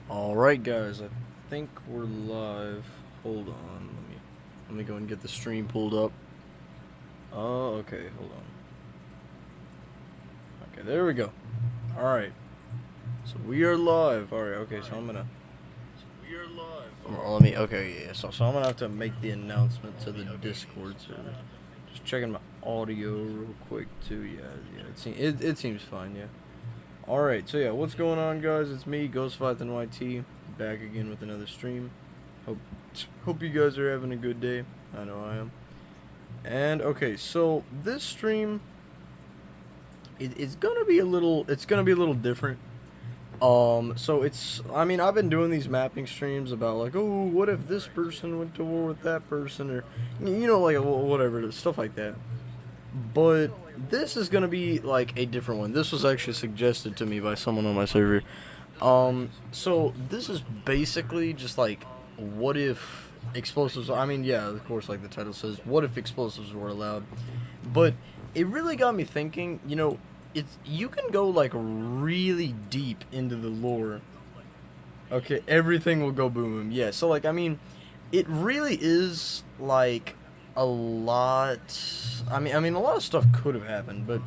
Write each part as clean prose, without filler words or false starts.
Alright guys, I think we're live. Hold on, let me go and get the stream pulled up. Okay, hold on. Okay, there we go. Alright. So we are live. Alright, okay, so I'm gonna okay, yeah, so I'm gonna have to make the announcement to the Discord server. Just checking my audio real quick too, yeah, it seems fine, yeah. Alright, so yeah, what's going on guys? It's me, GhostFightNYT, back again with another stream. Hope you guys are having a good day. I know I am. And okay, so this stream it's gonna be a little different. So I've been doing these mapping streams about like, oh, what if this person went to war with that person, or like whatever, stuff like that. But this is gonna be like a different one. This was actually suggested to me by someone on my server. So this is basically just like, what if explosives? I mean, yeah, of course, like the title says, what if explosives were allowed? But it really got me thinking. You can go like really deep into the lore. Okay, everything will go boom boom. Yeah, so like it really is like a lot. I mean, a lot of stuff could have happened, but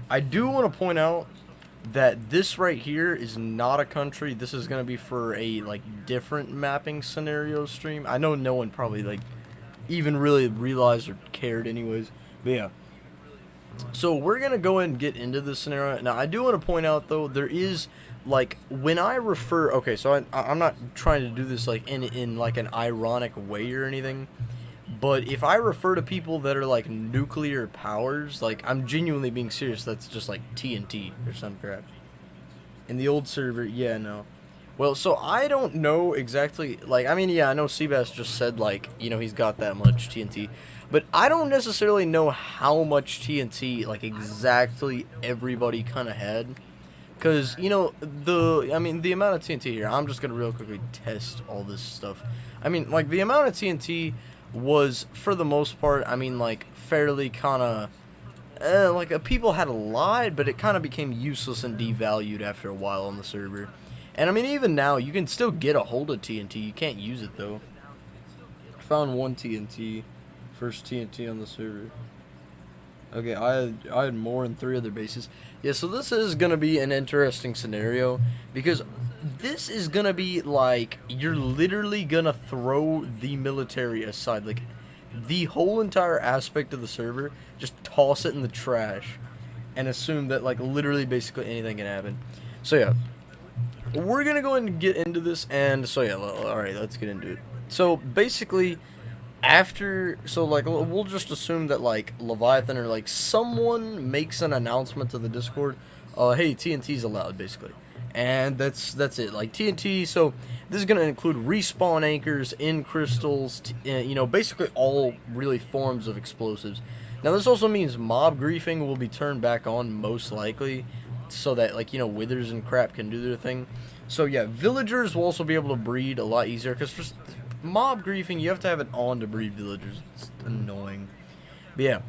I do want to point out that this right here is not a country. This is gonna be for a like different mapping scenario stream. I know no one probably like even really realized or cared, anyways. But yeah. So we're gonna go ahead and get into this scenario. Now I do want to point out though, there is like, when I refer, okay, so I'm not trying to do this like in like an ironic way or anything, but if I refer to people that are like nuclear powers, like I'm genuinely being serious. That's just like TNT or some crap. In the old server, yeah, no. Well, so I don't know exactly, like, I mean, yeah, I know Seabass just said, like, he's got that much TNT, but I don't necessarily know how much TNT, like, exactly everybody kind of had, because, the amount of TNT here, I'm just going to real quickly test all this stuff. I mean, like, the amount of TNT was, for the most part, I mean, like, fairly kind of, people had lied, but it kind of became useless and devalued after a while on the server. And I mean, even now, you can still get a hold of TNT. You can't use it, though. I found one TNT. First TNT on the server. Okay, I had more in 3 other bases. Yeah, so this is going to be an interesting scenario, because this is going to be like, you're literally going to throw the military aside. Like, the whole entire aspect of the server, just toss it in the trash and assume that, like, literally basically anything can happen. So, yeah. We're gonna go ahead and get into this, and so yeah, alright, let's get into it. So basically, we'll just assume that like Leviathan or like someone makes an announcement to the Discord, hey, TNT's allowed, basically. And that's it, like TNT. So this is gonna include respawn anchors, end crystals, basically all really forms of explosives. Now this also means mob griefing will be turned back on, most likely, so that, like, withers and crap can do their thing. So yeah, villagers will also be able to breed a lot easier, because for mob griefing you have to have it on to breed villagers. It's annoying. But yeah,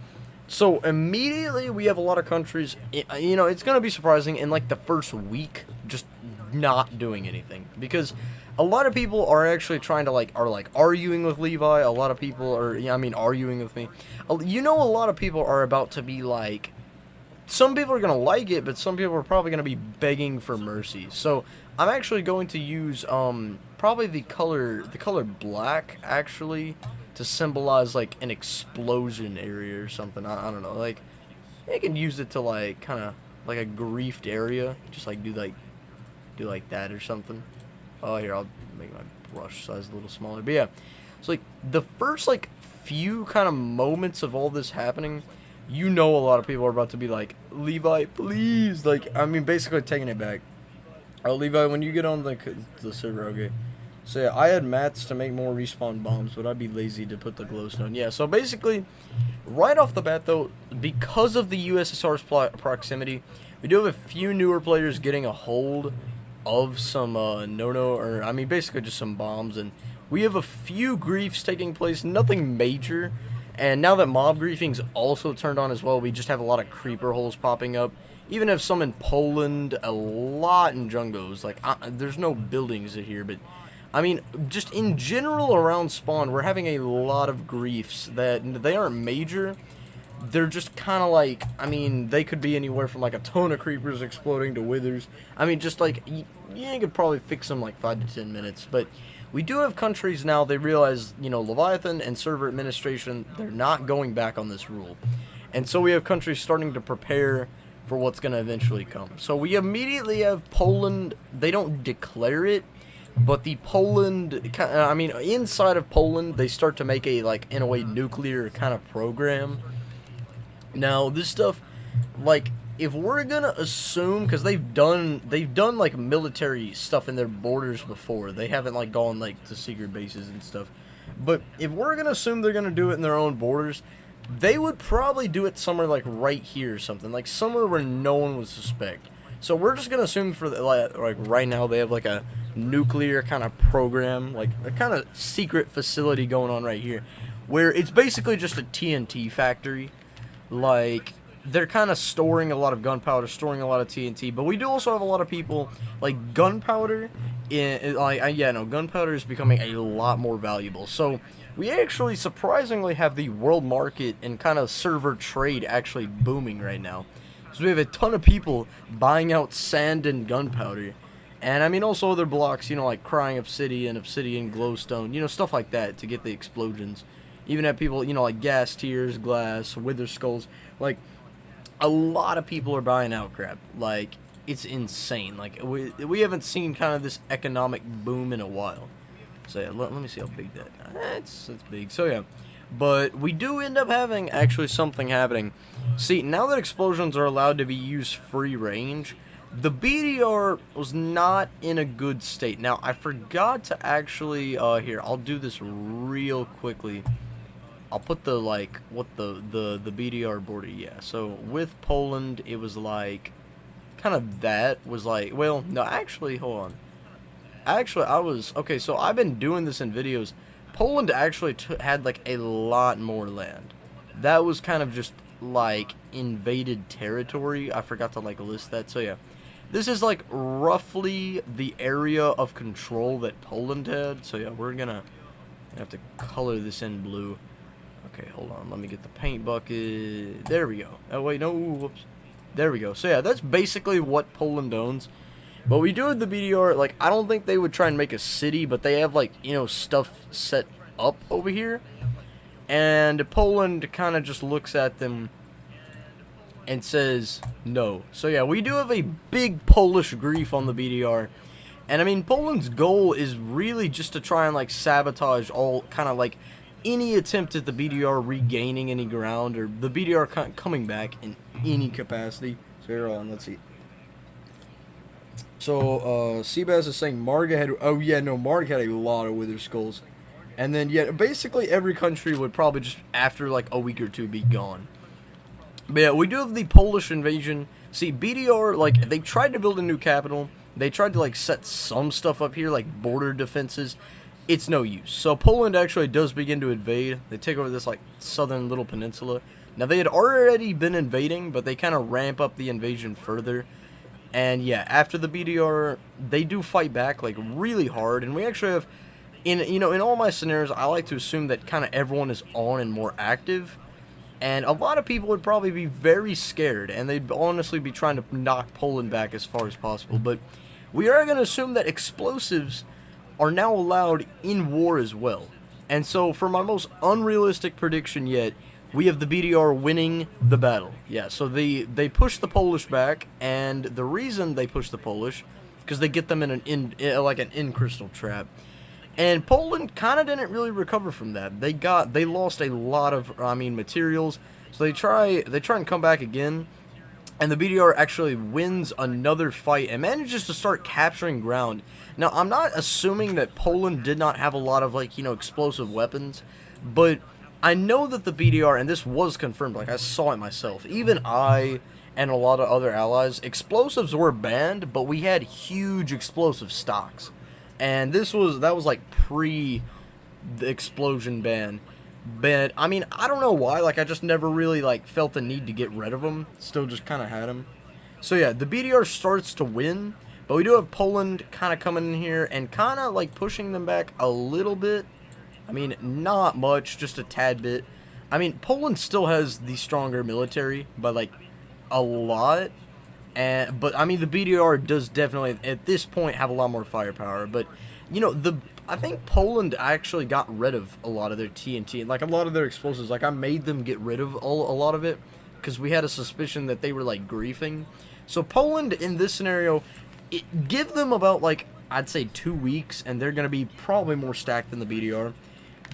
so immediately we have a lot of countries, it's gonna be surprising in like the first week just not doing anything, because a lot of people are actually trying to are arguing with Levi. A lot of people are, arguing with me. A lot of people are about to be like, some people are going to like it, but some people are probably going to be begging for mercy. So I'm actually going to use probably the color black, actually, to symbolize like an explosion area or something. I don't know, like, you can use it to like kind of like a griefed area, just like do like that or something. Oh, here, I'll make my brush size a little smaller. But yeah, so like the first like few kind of moments of all this happening, a lot of people are about to be like, Levi, please, like, basically taking it back. Oh, Levi, when you get on the server, okay. So yeah, I had mats to make more respawn bombs, but I'd be lazy to put the glowstone. Yeah, so basically, right off the bat though, because of the USSR's proximity, we do have a few newer players getting a hold of some basically just some bombs, and we have a few griefs taking place, nothing major. And now that mob griefing's also turned on as well, we just have a lot of creeper holes popping up. even have some in Poland, a lot in Jungos. Like, there's no buildings here, but I mean, just in general around spawn, we're having a lot of griefs that they aren't major. They're just kind of like, I mean, they could be anywhere from like a ton of creepers exploding to withers. I mean, just like, you could probably fix them like 5 to 10 minutes. But we do have countries now, they realize, you know, Leviathan and server administration, they're not going back on this rule. And so we have countries starting to prepare for what's going to eventually come. So we immediately have Poland, they don't declare it, but the Poland, I mean, inside of Poland, they start to make a, like, in a way, nuclear kind of program. Now, this stuff, like, if we're gonna assume, because they've done, like, military stuff in their borders before. They haven't, like, gone, like, to secret bases and stuff. But if we're gonna assume they're gonna do it in their own borders, they would probably do it somewhere, like, right here or something. Like, somewhere where no one would suspect. So we're just gonna assume for, like right now, they have, like, a nuclear kind of program, like, a kind of secret facility going on right here, where it's basically just a TNT factory. Like, they're kind of storing a lot of gunpowder, storing a lot of TNT, but we do also have a lot of people, like, gunpowder, gunpowder is becoming a lot more valuable. So, we actually surprisingly have the world market and kind of server trade actually booming right now. So we have a ton of people buying out sand and gunpowder. And, I mean, also other blocks, you know, like Crying Obsidian, Obsidian Glowstone, you know, stuff like that to get the explosions. Even have people, you know, like Gas Tears, Glass, Wither Skulls. Like, a lot of people are buying out crap. Like, it's insane. Like, we haven't seen kind of this economic boom in a while. So, yeah, let me see how big that... It's big. So, yeah. But we do end up having actually something happening. See, now that explosions are allowed to be used free range, the BDR was not in a good state. Now, I forgot to actually... here, I'll do this real quickly. I'll put the, like, what the BDR border, yeah. So, with Poland, it was, like, kind of that was, like, well, no, actually, hold on. Actually, okay, so I've been doing this in videos. Poland actually had, like, a lot more land. That was kind of just, like, invaded territory. I forgot to, like, list that, so, yeah. This is, like, roughly the area of control that Poland had. So, yeah, we're gonna have to color this in blue. Okay, hold on. Let me get the paint bucket. There we go. Oh, wait, no. Whoops. There we go. So, yeah, that's basically what Poland owns. But we do have the BDR. Like, I don't think they would try and make a city, but they have, like, you know, stuff set up over here. And Poland kind of just looks at them and says no. So, yeah, we do have a big Polish grief on the BDR. And, I mean, Poland's goal is really just to try and, like, sabotage all kind of, like, any attempt at the BDR regaining any ground or the BDR coming back in any capacity. So here on, let's see. So Seabass is saying Marga had, oh yeah, no, Marga had a lot of Wither Skulls. And then, yeah, basically every country would probably just, after like a week or two, be gone. But yeah, we do have the Polish invasion. See, BDR, like, they tried to build a new capital. They tried to, like, set some stuff up here, like border defenses. It's no use. So Poland actually does begin to invade. They take over this, like, southern little peninsula. Now, they had already been invading, but they kind of ramp up the invasion further. And, yeah, after the BDR, they do fight back, like, really hard. And we actually have, in all my scenarios, I like to assume that kind of everyone is on and more active. And a lot of people would probably be very scared. And they'd honestly be trying to knock Poland back as far as possible. But we are going to assume that explosives are now allowed in war as well. And so, for my most unrealistic prediction yet, we have the BDR winning the battle. Yeah, so they push the Polish back, and the reason they push the Polish, because they get them in an crystal trap. And Poland kind of didn't really recover from that. They lost a lot of, materials. So they try and come back again. And the BDR actually wins another fight and manages to start capturing ground. Now, I'm not assuming that Poland did not have a lot of, like, explosive weapons. But I know that the BDR, and this was confirmed, like, I saw it myself. Even I and a lot of other allies, explosives were banned, but we had huge explosive stocks. And that was, like, pre the explosion ban. But, I don't know why. Like, I just never really, like, felt the need to get rid of them. Still just kind of had them. So yeah, the BDR starts to win, but we do have Poland kind of coming in here and kind of like pushing them back a little bit. I mean, not much, just a tad bit. I mean, Poland still has the stronger military by like a lot. But I mean, the BDR does definitely at this point have a lot more firepower. But you know, I think Poland actually got rid of a lot of their TNT and like a lot of their explosives. Like I made them get rid of a lot of it because we had a suspicion that they were like griefing. So Poland in this scenario, give them about like I'd say 2 weeks, and they're gonna be probably more stacked than the BDR.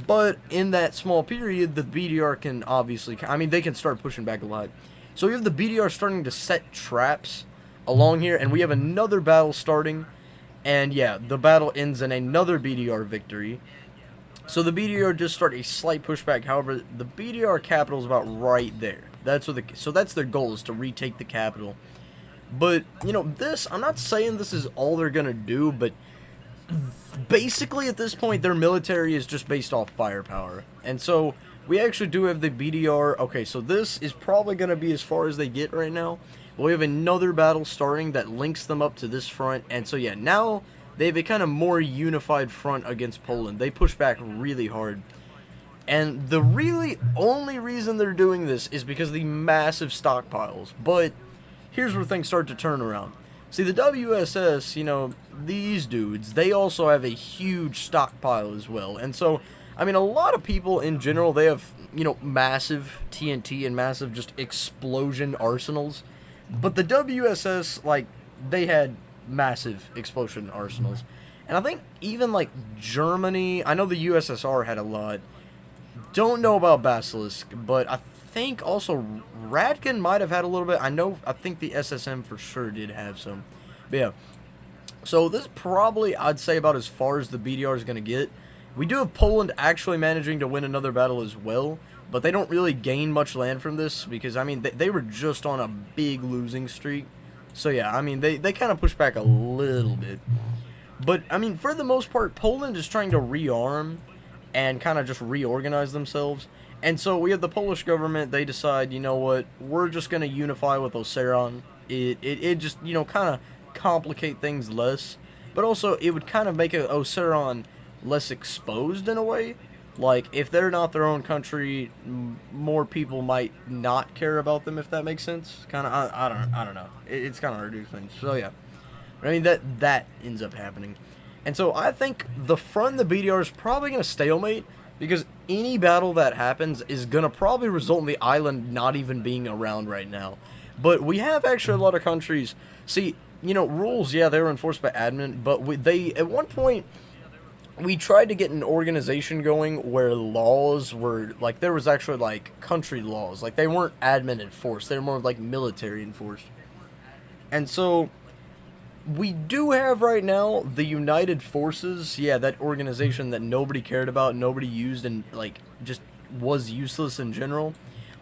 But in that small period, the BDR can obviously, I mean, they can start pushing back a lot. So we have the BDR starting to set traps along here, and we have another battle starting. And yeah, the battle ends in another BDR victory. So the BDR just start a slight pushback. However, the BDR capital is about right there. So that's their goal, is to retake the capital. But, you know, I'm not saying this is all they're going to do, but basically at this point their military is just based off firepower. And so we actually do have the BDR. Okay, so this is probably going to be as far as they get right now. But we have another battle starting that links them up to this front. And so yeah, now they have a kind of more unified front against Poland. They push back really hard. And the really only reason they're doing this is because of the massive stockpiles. But here's where things start to turn around. See, the WSS, you know, these dudes, they also have a huge stockpile as well. And so, I mean, a lot of people in general, they have, you know, massive TNT and massive just explosion arsenals. But the WSS, like, they had massive explosion arsenals. And I think even, like, Germany, I know the USSR had a lot. Don't know about Basilisk, but I think also Radkin might have had a little bit. I think the SSM for sure did have some. But yeah, so this is probably, I'd say, about as far as the BDR is going to get. We do have Poland actually managing to win another battle as well, but they don't really gain much land from this because, I mean, they were just on a big losing streak. So yeah, I mean, they kind of push back a little bit. But, I mean, for the most part, Poland is trying to rearm and kind of just reorganize themselves. And so we have the Polish government. They decide, you know what, we're just going to unify with Oseron. It just, you know, kind of complicate things less. But also, it would kind of make Oseron less exposed in a way. Like, if they're not their own country, more people might not care about them, if that makes sense. Kind of, I don't know. It's kind of hard to do things. So, yeah. I mean, that ends up happening. And so I think the front of the BDR is probably going to stalemate, because any battle that happens is going to probably result in the island not even being around right now. But we have actually a lot of countries. See, you know, rules, yeah, they were enforced by admin, but at one point, we tried to get an organization going where laws were, like, there was actually, like, country laws. Like, they weren't admin enforced. They were more, like, military enforced. And so we do have right now the United Forces, yeah, that organization that nobody cared about, nobody used, and, like, just was useless in general.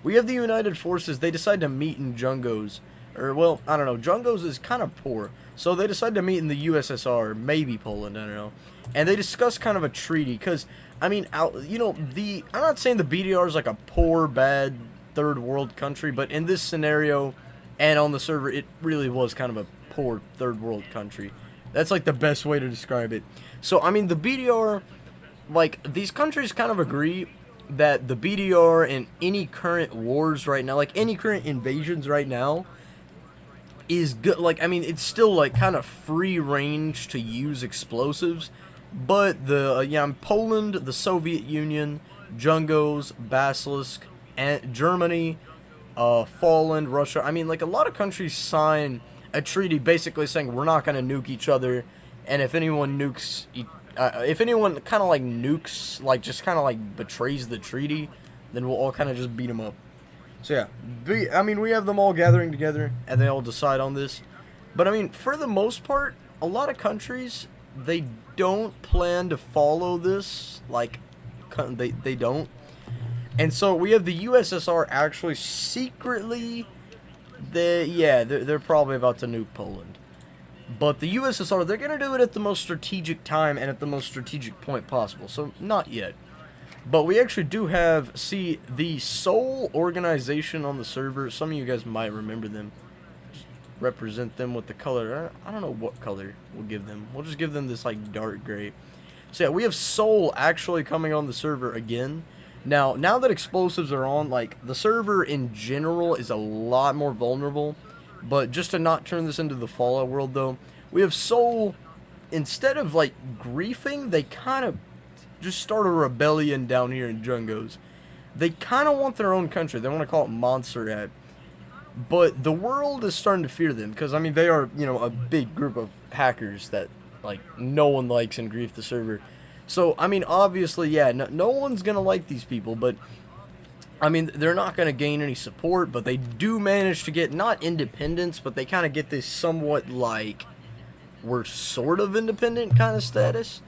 We have the United Forces. They decide to meet in Jungos. Or, well, I don't know. Jungos is kind of poor. So they decide to meet in the USSR, maybe Poland, I don't know. And they discuss kind of a treaty, because, I mean, you know, I'm not saying the BDR is like a poor, bad, third world country, but in this scenario, and on the server, it really was kind of a poor third world country. That's like the best way to describe it. So, I mean, the BDR, like, these countries kind of agree that the BDR and any current wars right now, like any current invasions right now, is good. Like, I mean, it's still like kind of free range to use explosives, but Poland, the Soviet Union, Jungos, Basilisk, and Germany, Poland, Russia. I mean, like, a lot of countries sign a treaty basically saying we're not going to nuke each other, and if anyone nukes, if anyone kind of like nukes, like just kind of like betrays the treaty, then we'll all kind of just beat them up. So yeah, I mean, we have them all gathering together, and they all decide on this. But I mean, for the most part, a lot of countries, they don't plan to follow this. Like, they don't. And so we have the USSR actually secretly, they're probably about to nuke Poland. But the USSR, they're going to do it at the most strategic time and at the most strategic point possible. So, not yet. But we actually do have, see, the sole organization on the server. Some of you guys might remember them. represent them with the color. I don't know what color we'll give them. We'll just give them this like dark gray. So yeah, we have Seoul actually coming on the server again. Now that explosives are on, like, the server in general is a lot more vulnerable. But just to not turn this into the Fallout world, though, we have Seoul, instead of, like, griefing, they kind of just start a rebellion down here in Jungos. They kind of want their own country. They want to call it Montserrat. But the world is starting to fear them, because, I mean, they are, you know, a big group of hackers that, like, no one likes and grief the server. So, I mean, obviously, yeah, no one's going to like these people, but, I mean, they're not going to gain any support, but they do manage to get, not independence, but they kind of get this somewhat, like, we're sort of independent kind of status,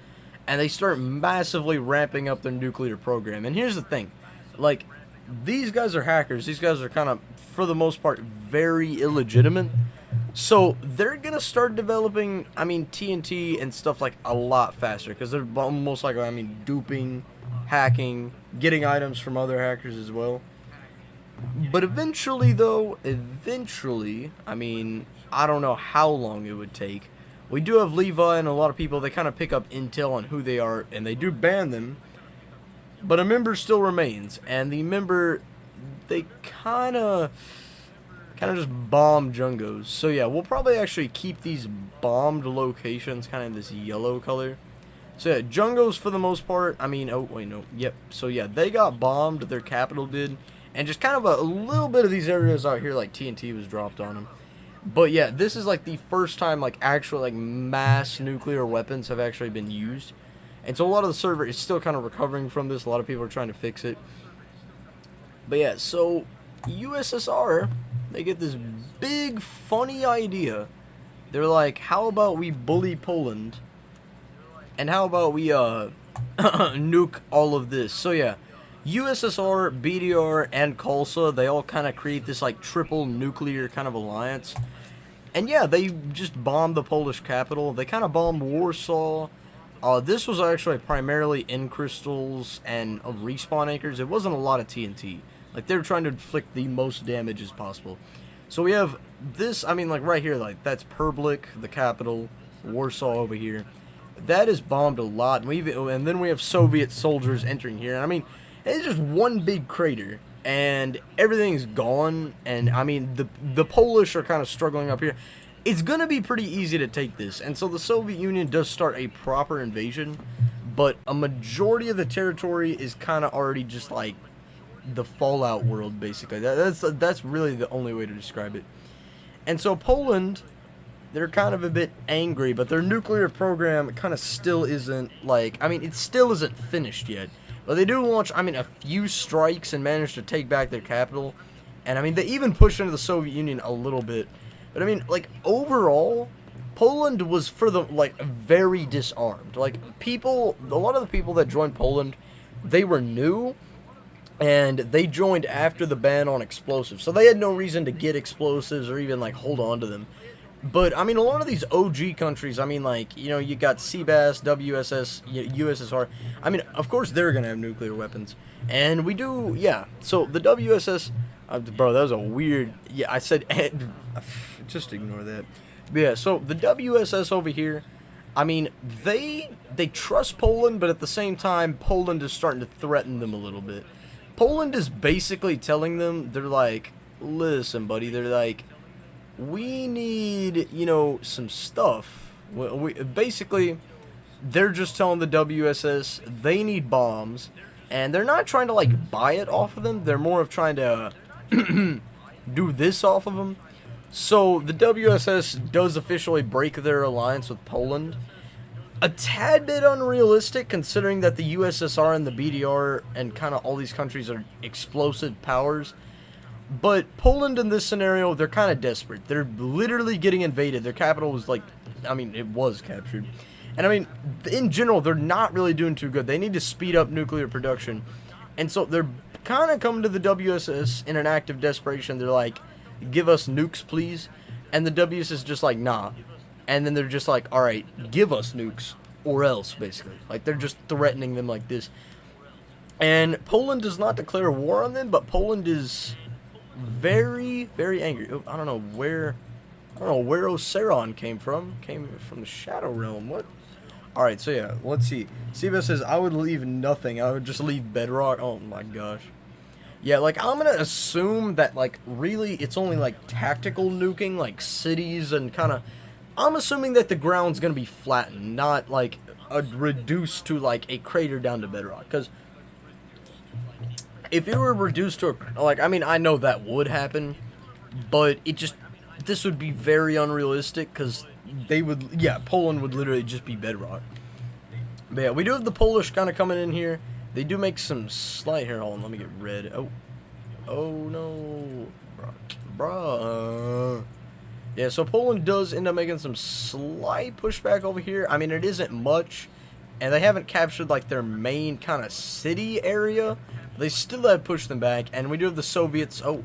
and they start massively ramping up their nuclear program. And here's the thing, like, these guys are hackers, these guys are kind of, for the most part, very illegitimate. So they're going to start developing, I mean, TNT and stuff like a lot faster, because they're most likely, I mean, duping, hacking, getting items from other hackers as well. But eventually, though, I mean, I don't know how long it would take. We do have Levi and a lot of people, they kind of pick up intel on who they are, and they do ban them. But a member still remains, and the member, they kind of just bomb Jungos. So yeah, we'll probably actually keep these bombed locations kind of in this yellow color. So yeah, Jungos for the most part, I mean, oh wait, no, yep. So yeah, they got bombed, their capital did, and just kind of a little bit of these areas out here, like TNT was dropped on them. But yeah, this is like the first time like actual like mass nuclear weapons have actually been used. And so a lot of the server is still kind of recovering from this. A lot of people are trying to fix it. But yeah, so USSR, they get this big funny idea. They're like, how about we bully Poland? And how about we nuke all of this? So yeah, USSR, BDR, and Khalsa, they all kind of create this like triple nuclear kind of alliance. And yeah, they just bombed the Polish capital. They kind of bombed Warsaw. This was actually primarily in crystals and respawn anchors. It wasn't a lot of TNT. Like, they were trying to inflict the most damage as possible. So we have this, I mean, like right here, like that's Perblik, the capital, Warsaw over here. That is bombed a lot. And then we have Soviet soldiers entering here. And I mean, it's just one big crater, and everything's gone. And I mean, the Polish are kind of struggling up here. It's gonna be pretty easy to take this, and so the Soviet Union does start a proper invasion, but a majority of the territory is kind of already just like the Fallout world, basically. That's really the only way to describe it. And so Poland, they're kind of a bit angry, but their nuclear program kind of still isn't like, I mean, it still isn't finished yet. But they do launch, I mean, a few strikes and manage to take back their capital. And I mean, they even push into the Soviet Union a little bit. But I mean, like, overall, Poland was for the, like, very disarmed. Like, people, a lot of the people that joined Poland, they were new, and they joined after the ban on explosives. So they had no reason to get explosives or even, like, hold on to them. But, I mean, a lot of these OG countries, I mean, like, you know, you got CBAS, WSS, USSR. I mean, of course they're going to have nuclear weapons. And we do, yeah. So the WSS, bro, that was a weird, yeah, I said, just ignore that. But yeah, so the WSS over here, I mean, they trust Poland, but at the same time, Poland is starting to threaten them a little bit. Poland is basically telling them, they're like, listen, buddy, they're like, we need, you know, some stuff. Basically, they're just telling the WSS they need bombs, and they're not trying to, like, buy it off of them. They're more of trying to do this off of them. So the WSS does officially break their alliance with Poland. A tad bit unrealistic, considering that the USSR and the BDR and kind of all these countries are explosive powers. But Poland in this scenario, they're kind of desperate. They're literally getting invaded. Their capital was like, I mean, it was captured. And I mean, in general, they're not really doing too good. They need to speed up nuclear production. And so they're kind of coming to the WSS in an act of desperation. They're like, give us nukes, please. And the WSS is just like, nah. And then they're just like, all right, give us nukes or else, basically. Like, they're just threatening them like this. And Poland does not declare war on them, but Poland is very, very angry. Oh, I don't know where I don't know where Oceron came from. Came from the Shadow Realm. What? Alright, so yeah, let's see. CBS says, I would leave nothing. I would just leave Bedrock. Oh my gosh. Yeah, like, I'm gonna assume that, like, really, it's only, like, tactical nuking, like, cities and kind of... I'm assuming that the ground's gonna be flattened, not, like, reduced to, like, a crater down to bedrock. Because if it were reduced to a... Like, I mean, I know that would happen, but it just... This would be very unrealistic, because they would... Yeah, Poland would literally just be bedrock. But yeah, we do have the Polish kind of coming in here. They do make some slight... Here, hold on, let me get red. Oh. Oh, no. Bruh. Yeah, so Poland does end up making some slight pushback over here. I mean, it isn't much. And they haven't captured, like, their main kind of city area. They still have pushed them back. And we do have the Soviets... Oh.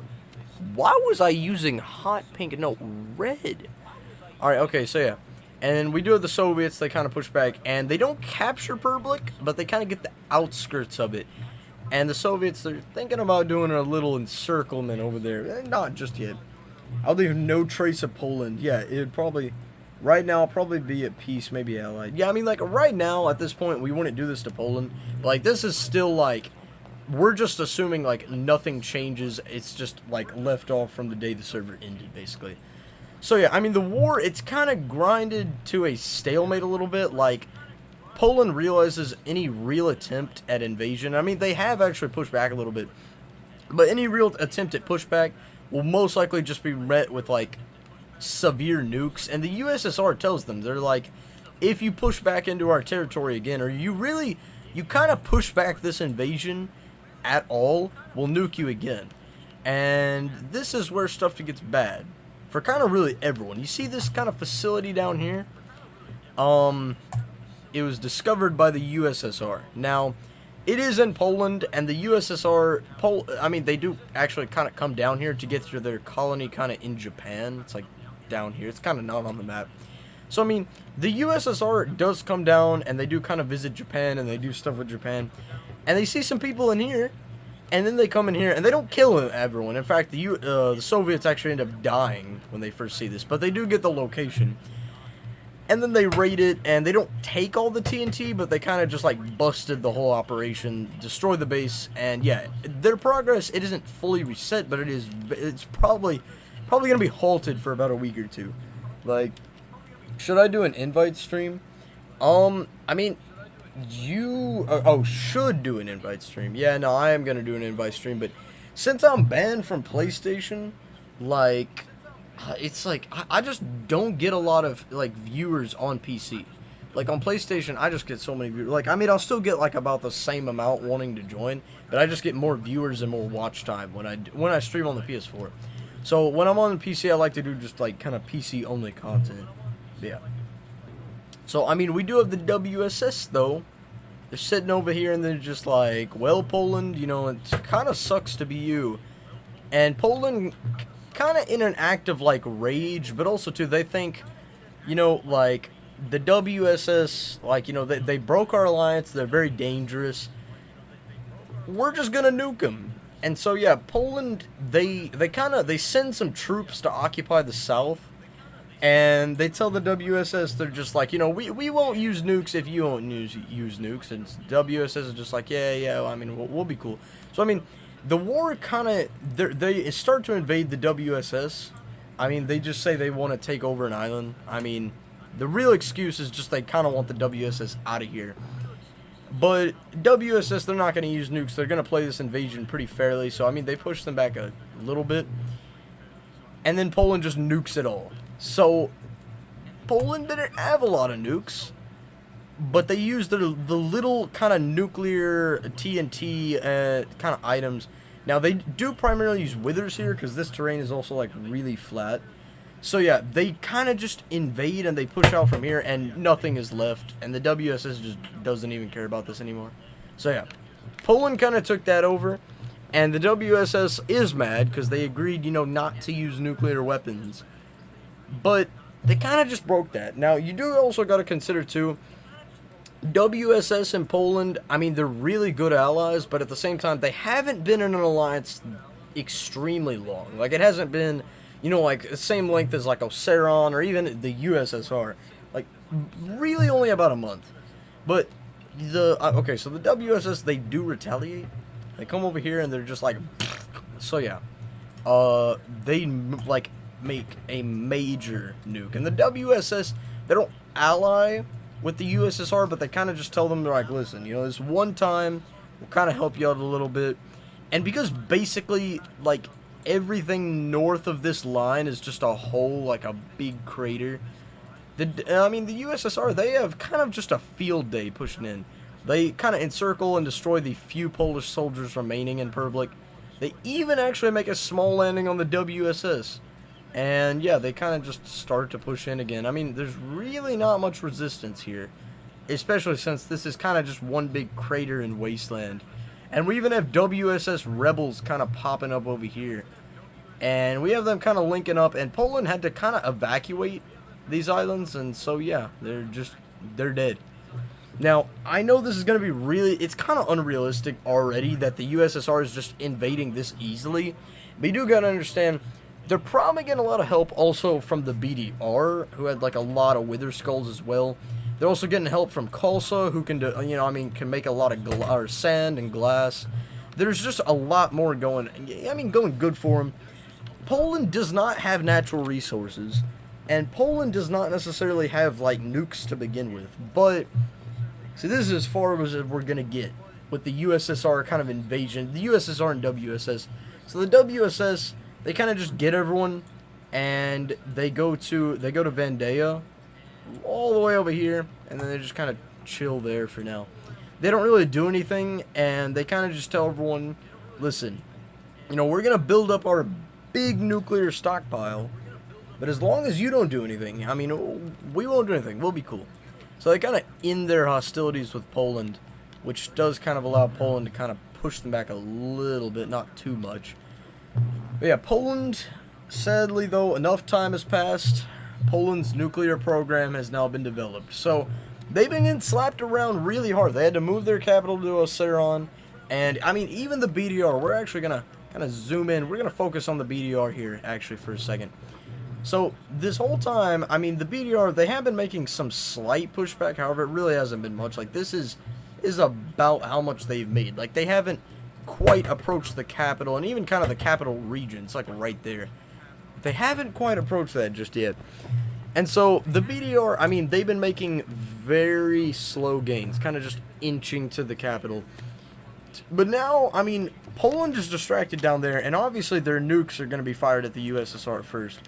Why was I using hot pink? No, red. Alright, okay, so yeah. And we do have the Soviets, they kind of push back, and they don't capture Perblik, but they kind of get the outskirts of it. And the Soviets, they're thinking about doing a little encirclement over there. Not just yet. I'll leave no trace of Poland. Yeah, it'd probably, right now, probably be at peace, maybe allied. Yeah, I mean, like, right now, at this point, we wouldn't do this to Poland. But, like, this is still, like, we're just assuming, like, nothing changes. It's just, like, left off from the day the server ended, basically. So yeah, I mean, the war, it's kind of grinded to a stalemate a little bit. Like, Poland realizes any real attempt at invasion, I mean, they have actually pushed back a little bit, but any real attempt at pushback will most likely just be met with, like, severe nukes. And the USSR tells them, they're like, if you push back into our territory again, or you kind of push back this invasion at all, we'll nuke you again. And this is where stuff gets bad. For kind of really everyone. You see this kind of facility down here? It was discovered by the USSR. Now, it is in Poland, and the USSR, I mean, they do actually kind of come down here to get to their colony kind of in Japan. It's like down here. It's kind of not on the map. So, I mean, the USSR does come down, and they do kind of visit Japan, and they do stuff with Japan. And they see some people in here. And then they come in here, and they don't kill everyone. In fact, the Soviets actually end up dying when they first see this. But they do get the location. And then they raid it, and they don't take all the TNT, but they kind of just, like, busted the whole operation, destroyed the base, and, yeah, their progress, it isn't fully reset, but it's probably going to be halted for about a week or two. Like, should I do an invite stream? I mean... should do an invite stream. Yeah, no, I am going to do an invite stream, but since I'm banned from PlayStation, like, it's like, I just don't get a lot of, like, viewers on PC. Like, on PlayStation, I just get so many viewers. Like, I mean, I'll still get, like, about the same amount wanting to join, but I just get more viewers and more watch time when I stream on the PS4. So, when I'm on the PC, I like to do just, like, kind of PC-only content. Yeah. So, I mean, we do have the WSS, though. They're sitting over here, and they're just like, well, Poland, you know, it kind of sucks to be you. And Poland, kind of in an act of, like, rage, but also, too, they think, you know, like, the WSS, like, you know, they broke our alliance, they're very dangerous. We're just gonna nuke them. And so, yeah, Poland, they send some troops to occupy the south. And they tell the WSS, they're just like, you know, we won't use nukes if you won't use nukes. And WSS is just like, yeah, I mean, we'll be cool. So, I mean, the war kind of, they start to invade the WSS. I mean, they just say they want to take over an island. I mean, the real excuse is just they kind of want the WSS out of here. But WSS, they're not going to use nukes. They're going to play this invasion pretty fairly. So, I mean, they push them back a little bit. And then Poland just nukes it all. So, Poland didn't have a lot of nukes, but they used the little kind of nuclear TNT kind of items. Now, they do primarily use withers here, because this terrain is also, like, really flat. So, yeah, they kind of just invade, and they push out from here, and nothing is left, and the WSS just doesn't even care about this anymore. So, yeah, Poland kind of took that over, and the WSS is mad, because they agreed, you know, not to use nuclear weapons. But they kind of just broke that. Now, you do also got to consider, too, WSS and Poland, I mean, they're really good allies, but at the same time, they haven't been in an alliance extremely long. Like, it hasn't been you know, like the same length as like Oceron or even the USSR, like really only about a month. But the okay, so the WSS, they do retaliate. They come over here and they're just like, so yeah, they like make a major nuke, and the WSS, they don't ally with the USSR, but they kind of just tell them, they're like, listen, you know, this one time we'll kind of help you out a little bit, and because basically like everything north of this line is just a hole, like a big crater. I mean, the USSR, they have kind of just a field day pushing in. They kind of encircle and destroy the few Polish soldiers remaining in Perblik. They even actually make a small landing on the WSS. And yeah, they kind of just start to push in again. I mean, there's really not much resistance here, especially since this is kind of just one big crater and wasteland. And we even have WSS rebels kind of popping up over here. And we have them kind of linking up, and Poland had to kind of evacuate these islands, and so yeah, they're dead. Now, I know this is going to be really, it's kind of unrealistic already that the USSR is just invading this easily, but you do got to understand, they're probably getting a lot of help also from the BDR, who had like a lot of Wither Skulls as well. They're also getting help from Khalsa, who can do, you know, I mean, can make a lot of sand and glass. There's just a lot more going, I mean, going good for them. Poland does not have natural resources, and Poland does not necessarily have, like, nukes to begin with. But, see, this is as far as we're going to get with the USSR kind of invasion. The USSR and WSS. So the WSS, they kind of just get everyone, and they go to Vandea, all the way over here, and then they just kind of chill there for now. They don't really do anything, and they kind of just tell everyone, listen, you know, we're going to build up our big nuclear stockpile, but as long as you don't do anything, I mean, we won't do anything. We'll be cool. So they kind of end their hostilities with Poland, which does kind of allow Poland to kind of push them back a little bit, not too much. But yeah, Poland, sadly though, enough time has passed. Poland's nuclear program has now been developed. So they've been getting slapped around really hard. They had to move their capital to Oceron, and I mean, even the BDR, we're actually going to kind of zoom in. We're going to focus on the BDR here actually for a second. So, this whole time, I mean, the BDR, they have been making some slight pushback, however, it really hasn't been much. Like, this is about how much they've made. Like, they haven't quite approached the capital, and even kind of the capital region. It's like right there. They haven't quite approached that just yet. And so, the BDR, I mean, they've been making very slow gains, kind of just inching to the capital. But now, I mean, Poland is distracted down there, and obviously their nukes are going to be fired at the USSR first.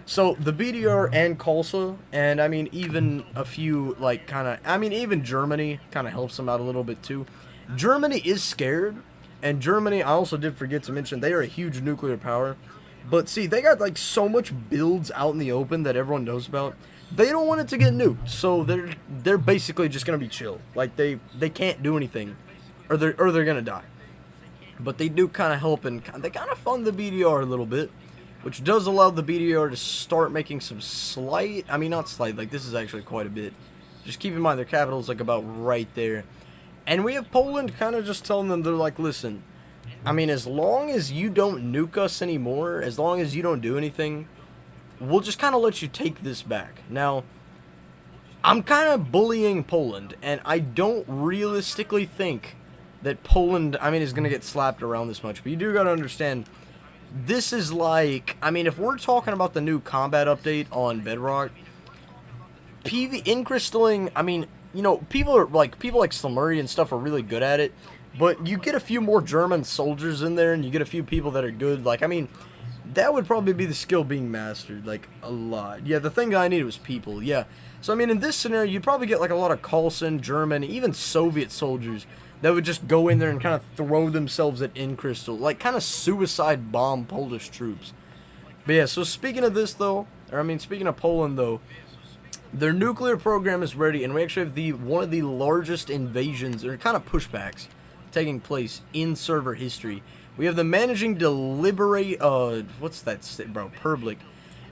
So, the BDR and Khalsa, and I mean, even a few, like, kind of, I mean, even Germany kind of helps them out a little bit too. Germany is scared, and Germany, I also did forget to mention, they are a huge nuclear power. But see, they got, like, so much builds out in the open that everyone knows about. They don't want it to get nuked, so they're basically just going to be chill. Like, they can't do anything, or they're going to die. But they do kind of help, and they kind of fund the BDR a little bit, which does allow the BDR to start making some slight, I mean, not slight, like, this is actually quite a bit. Just keep in mind, their capital's, like, about right there. And we have Poland kind of just telling them, they're like, listen, I mean, as long as you don't nuke us anymore, as long as you don't do anything, we'll just kind of let you take this back. Now, I'm kind of bullying Poland, and I don't realistically think that Poland, I mean, is going to get slapped around this much. But you do got to understand, this is like, I mean, if we're talking about the new combat update on Bedrock, encrystalling, I mean, you know, people like Slumuri and stuff are really good at it, but you get a few more German soldiers in there, and you get a few people that are good. Like, I mean, that would probably be the skill being mastered, like, a lot. Yeah, the thing I needed was people, yeah. So, I mean, in this scenario, you'd probably get, like, a lot of Carlson, German, even Soviet soldiers that would just go in there and kind of throw themselves at Incrystal, like kind of suicide bomb Polish troops. But yeah, so speaking of this though, or I mean speaking of Poland though, their nuclear program is ready, and we actually have one of the largest invasions, or kind of pushbacks, taking place in server history. We have them managing to liberate, what's that state, bro? Perblik.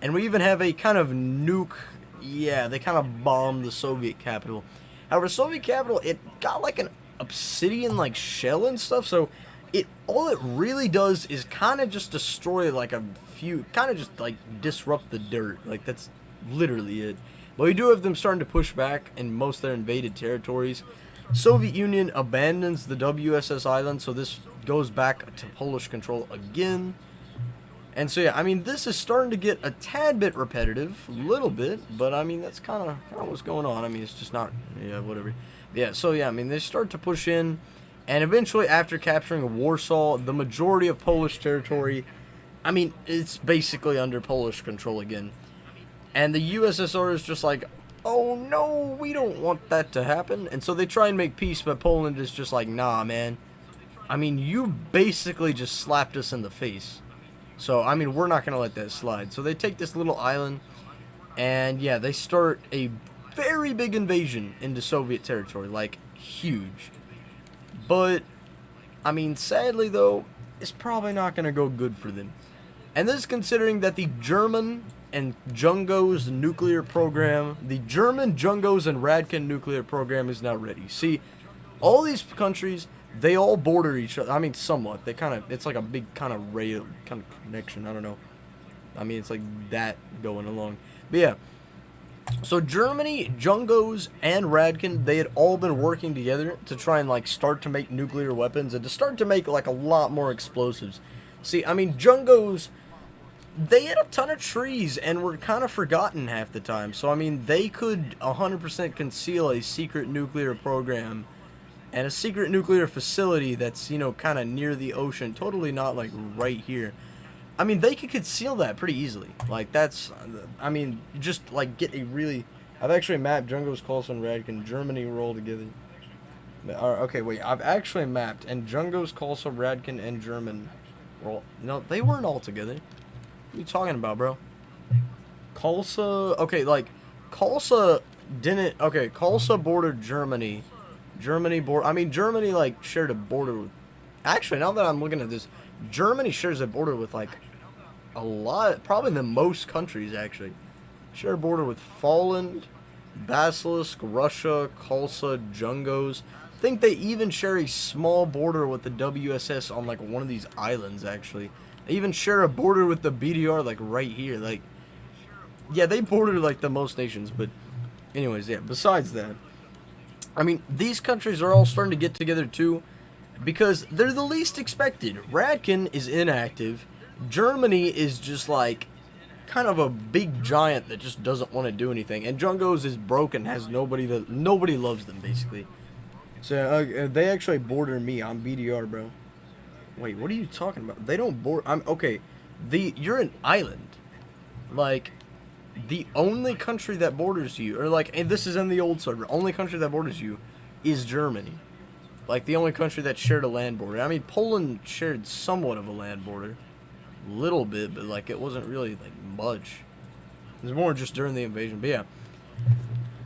And we even have a kind of nuke, yeah, they kind of bombed the Soviet capital. However, Soviet capital, it got like an obsidian like shell and stuff, so it all it really does is kind of just destroy like a few, kind of just like disrupt the dirt. Like that's literally it. But we do have them starting to push back in most of their invaded territories. Soviet Union abandons the WSS island, so this goes back to Polish control again. And so yeah, I mean this is starting to get a tad bit repetitive, a little bit, but I mean that's kind of what's going on. I mean it's just not, yeah, whatever. Yeah, so yeah, I mean they start to push in, and eventually after capturing Warsaw, the majority of Polish territory, I mean it's basically under Polish control again. And the USSR is just like, oh no, we don't want that to happen. And so they try and make peace, but Poland is just like, nah, man. I mean, you basically just slapped us in the face. So, I mean, we're not going to let that slide. So they take this little island, and yeah, they start a very big invasion into Soviet territory. Like, huge. But, I mean, sadly, though, it's probably not going to go good for them. And this is considering that the German and Jungos nuclear program, the German Jungos and Radkin nuclear program is now ready. See, all these countries, they all border each other. I mean, somewhat. They kind of, it's like a big kind of rail, kind of connection. I don't know. I mean, it's like that going along. But yeah. So Germany, Jungos, and Radkin, they had all been working together to try and like start to make nuclear weapons and to start to make like a lot more explosives. See, I mean, Jungos, they had a ton of trees and were kind of forgotten half the time. So, I mean, they could 100% conceal a secret nuclear program and a secret nuclear facility that's, you know, kind of near the ocean. Totally not, like, right here. I mean, they could conceal that pretty easily. Like, that's, I mean, just, like, get a really... I've actually mapped Jungos, Coulson, Radkin, Germany roll together. Okay, wait, I've actually mapped, and Jungos, Coulson, Radkin, and German roll... No, they weren't all together. What are you talking about, bro? Kulsa, okay, like, Kulsa didn't, okay, Kulsa bordered Germany. Germany, like, shared a border with, actually, now that I'm looking at this, Germany shares a border with, like, a lot, probably the most countries, actually. Share a border with Poland, Basilisk, Russia, Kulsa, Jungos. I think they even share a small border with the WSS on, like, one of these islands, actually. They even share a border with the BDR, like, right here. Like, yeah, they border, like, the most nations. But, anyways, yeah, besides that, I mean, these countries are all starting to get together, too, because they're the least expected. Radkin is inactive. Germany is just, like, kind of a big giant that just doesn't want to do anything. And Jungos is broken, has nobody loves them, basically. So, they actually border me on BDR, bro. Wait, what are you talking about? They don't board. Okay. You're an island. Like, the only country that borders you, or like, and this is in the old server, only country that borders you is Germany. Like, the only country that shared a land border. I mean, Poland shared somewhat of a land border. A little bit, but like, it wasn't really like much. It was more just during the invasion. But yeah.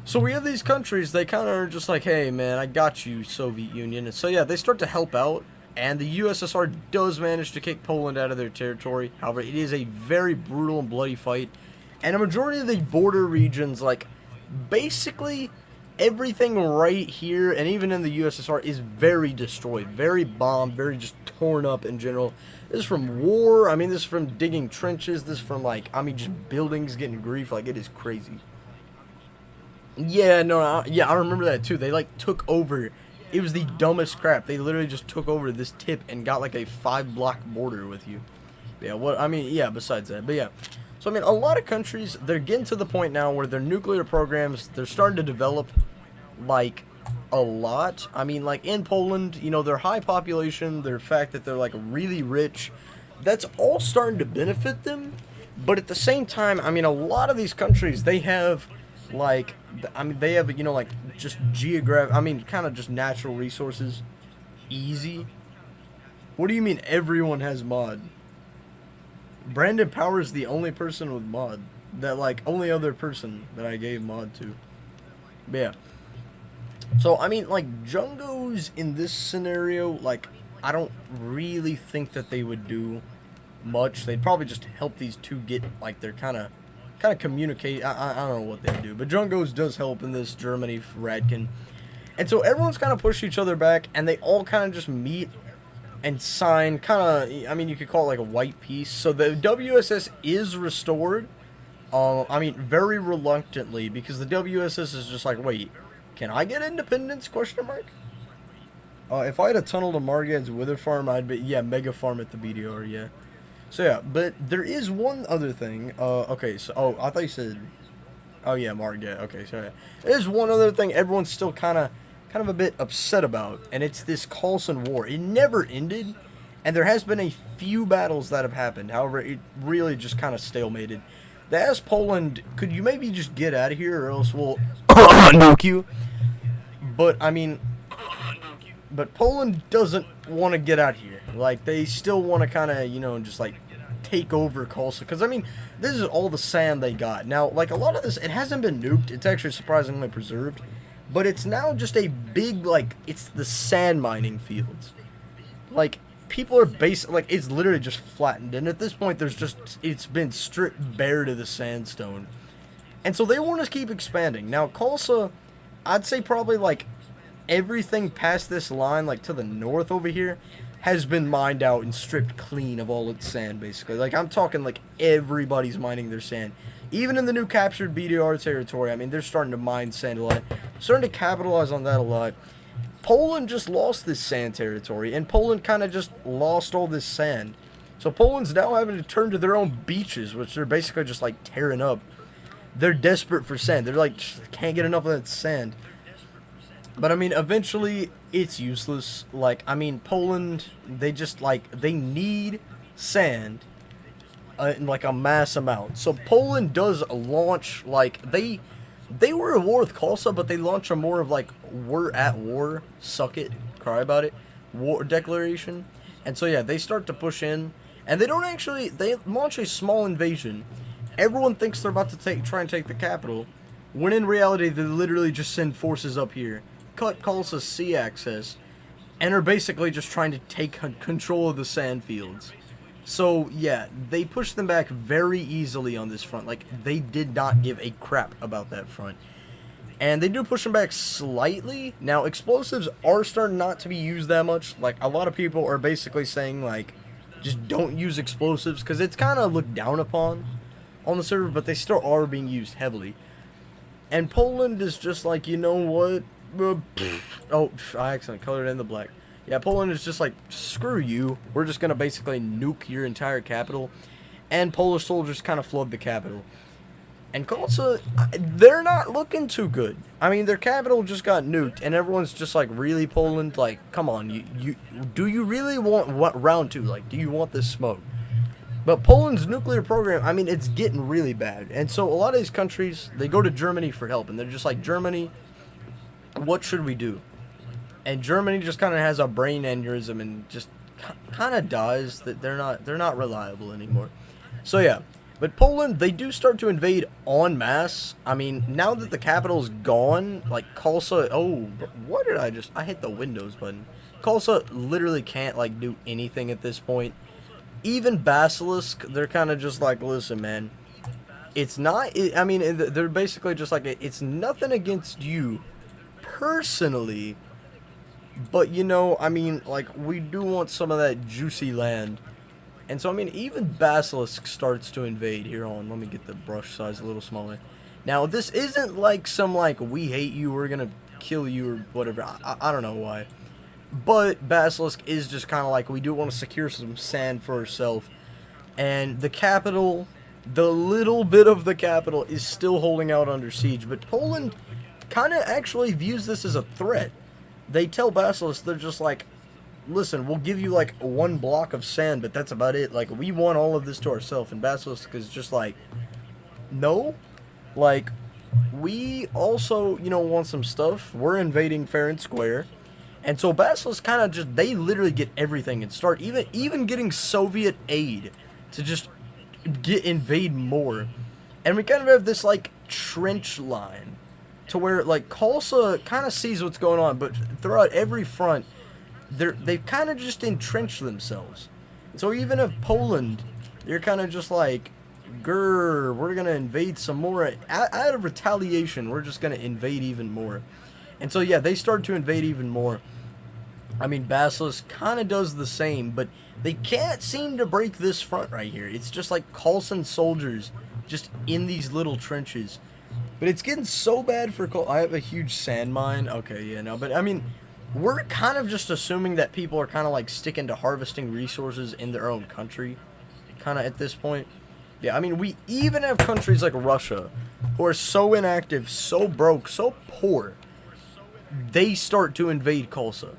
So we have these countries, they kind of are just like, hey man, I got you, Soviet Union. And so yeah, they start to help out. And the USSR does manage to kick Poland out of their territory. However, it is a very brutal and bloody fight. And a majority of the border regions, like, basically everything right here, and even in the USSR, is very destroyed. Very bombed, very just torn up in general. This is from war. I mean, this is from digging trenches. This is from, like, I mean, just buildings getting grief. Like, it is crazy. Yeah, no, yeah, I remember that, too. They, like, took over... It was the dumbest crap. They literally just took over this tip and got like a 5-block border with you. Yeah, what I mean, yeah, besides that. But yeah. So I mean, a lot of countries, they're getting to the point now where their nuclear programs, they're starting to develop like a lot. I mean, like in Poland, you know, their high population, their fact that they're like really rich, that's all starting to benefit them. But at the same time, I mean, a lot of these countries, they have like, I mean, they have, you know, like, just I mean, kind of just natural resources. Easy. What do you mean everyone has mod? Brandon Power is the only person with mod. That, like, only other person that I gave mod to. But yeah. So, I mean, like, Jungos in this scenario, like, I don't really think that they would do much. They'd probably just help these two get, like, their kind of communicate. I don't know what they do, but Jungos does help in this Germany Radkin, and so everyone's kind of pushed each other back, and they all kind of just meet and sign kind of, I mean, you could call it like a white peace. So the WSS is restored. I mean, very reluctantly, because the WSS is just like, wait, can I get independence? Question mark. If I had a tunnel to Margad's Wither Farm, I'd be, yeah, mega farm at the BDR, yeah. So yeah, but there is one other thing. Okay, so, oh, I thought you said, oh yeah, Margad. Okay, so yeah, there's one other thing everyone's still kind of a bit upset about, and it's this Coulson War. It never ended, and there has been a few battles that have happened. However, it really just kind of stalemated. They asked Poland, could you maybe just get out of here, or else we'll nuke you? But I mean, but Poland doesn't want to get out here. Like, they still want to kind of, you know, just like take over Coulson, because I mean, this is all the sand they got. Now, like, a lot of this, it hasn't been nuked. It's actually surprisingly preserved. But it's now just a big, like, it's the sand mining fields. Like, people are like, it's literally just flattened. And at this point, there's just, it's been stripped bare to the sandstone. And so they want to keep expanding. Now, Khalsa, I'd say probably, like, everything past this line, like, to the north over here, has been mined out and stripped clean of all its sand, basically. Like, I'm talking, like, everybody's mining their sand. Even in the new captured BDR territory, I mean, they're starting to mine sand a lot. Starting to capitalize on that a lot. Poland just lost this sand territory, and Poland kind of just lost all this sand. So Poland's now having to turn to their own beaches, which they're basically just, like, tearing up. They're desperate for sand. They're like, can't get enough of that sand. But, I mean, eventually, it's useless. Like, I mean, Poland, they just, like, they need sand. In like a mass amount. So Poland does launch, like, they were at war with Khalsa, but they launch a more of like, we're at war, suck it, cry about it, war declaration. And so yeah, they start to push in, and they don't actually, they launch a small invasion. Everyone thinks they're about to try and take the capital, when in reality they literally just send forces up here, cut Khalsa's sea access, and are basically just trying to take control of the sand fields. So, yeah, they pushed them back very easily on this front. Like, they did not give a crap about that front. And they do push them back slightly. Now, explosives are starting not to be used that much. Like, a lot of people are basically saying, like, just don't use explosives, because it's kind of looked down upon on the server, but they still are being used heavily. And Poland is just like, you know what? Oh, I accidentally colored in the black. Yeah, Poland is just like, screw you. We're just going to basically nuke your entire capital. And Polish soldiers kind of flood the capital. And Khalsa, they're not looking too good. I mean, their capital just got nuked. And everyone's just like, really, Poland? Like, come on. Do you really want what round two? Like, do you want this smoke? But Poland's nuclear program, I mean, it's getting really bad. And so a lot of these countries, they go to Germany for help. And they're just like, Germany, what should we do? And Germany just kind of has a brain aneurysm and just kind of dies. That they're not reliable anymore. So yeah, but Poland, they do start to invade en masse. I mean, now that the capital's gone, like Khalsa. Oh, what did I hit the Windows button. Khalsa literally can't like do anything at this point. Even Basilisk, they're kind of just like, listen, man, it's not. I mean, they're basically just like, it's nothing against you personally. But, you know, I mean, like, we do want some of that juicy land. And so, I mean, even Basilisk starts to invade. Here on, let me get the brush size a little smaller. Now, this isn't like some, like, we hate you, we're gonna kill you, or whatever. I don't know why. But Basilisk is just kind of like, we do want to secure some sand for ourselves. And the capital, the little bit of the capital, is still holding out under siege. But Poland kind of actually views this as a threat. They tell Basilisk, they're just like, listen, we'll give you like one block of sand, but that's about it. Like, we want all of this to ourselves. And Basilisk is just like, no. Like, we also, you know, want some stuff. We're invading fair and square. And so Basilisk kind of just, they literally get everything and start even getting Soviet aid to just invade more. And we kind of have this like trench line to where like Khalsa kind of sees what's going on, but throughout every front, they've kind of just entrenched themselves. So even if Poland, they're kind of just like, grr, we're going to invade some more. Out of retaliation, we're just going to invade even more. And so, yeah, they start to invade even more. I mean, Basilisk kind of does the same, but they can't seem to break this front right here. It's just like Coulson soldiers just in these little trenches. But it's getting so bad for I have a huge sand mine. Okay, yeah, no, but I mean, we're kind of just assuming that people are kind of like sticking to harvesting resources in their own country, kind of at this point. Yeah, I mean, we even have countries like Russia who are so inactive, so broke, so poor, they start to invade Khalsa.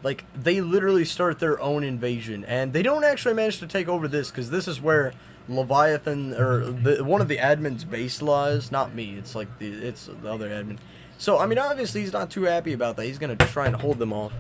Like, they literally start their own invasion, and they don't actually manage to take over this, because this is where Leviathan, or one of the admin's base lies. Not me, it's like it's the other admin. So, I mean, obviously he's not too happy about that. He's going to try and hold them off.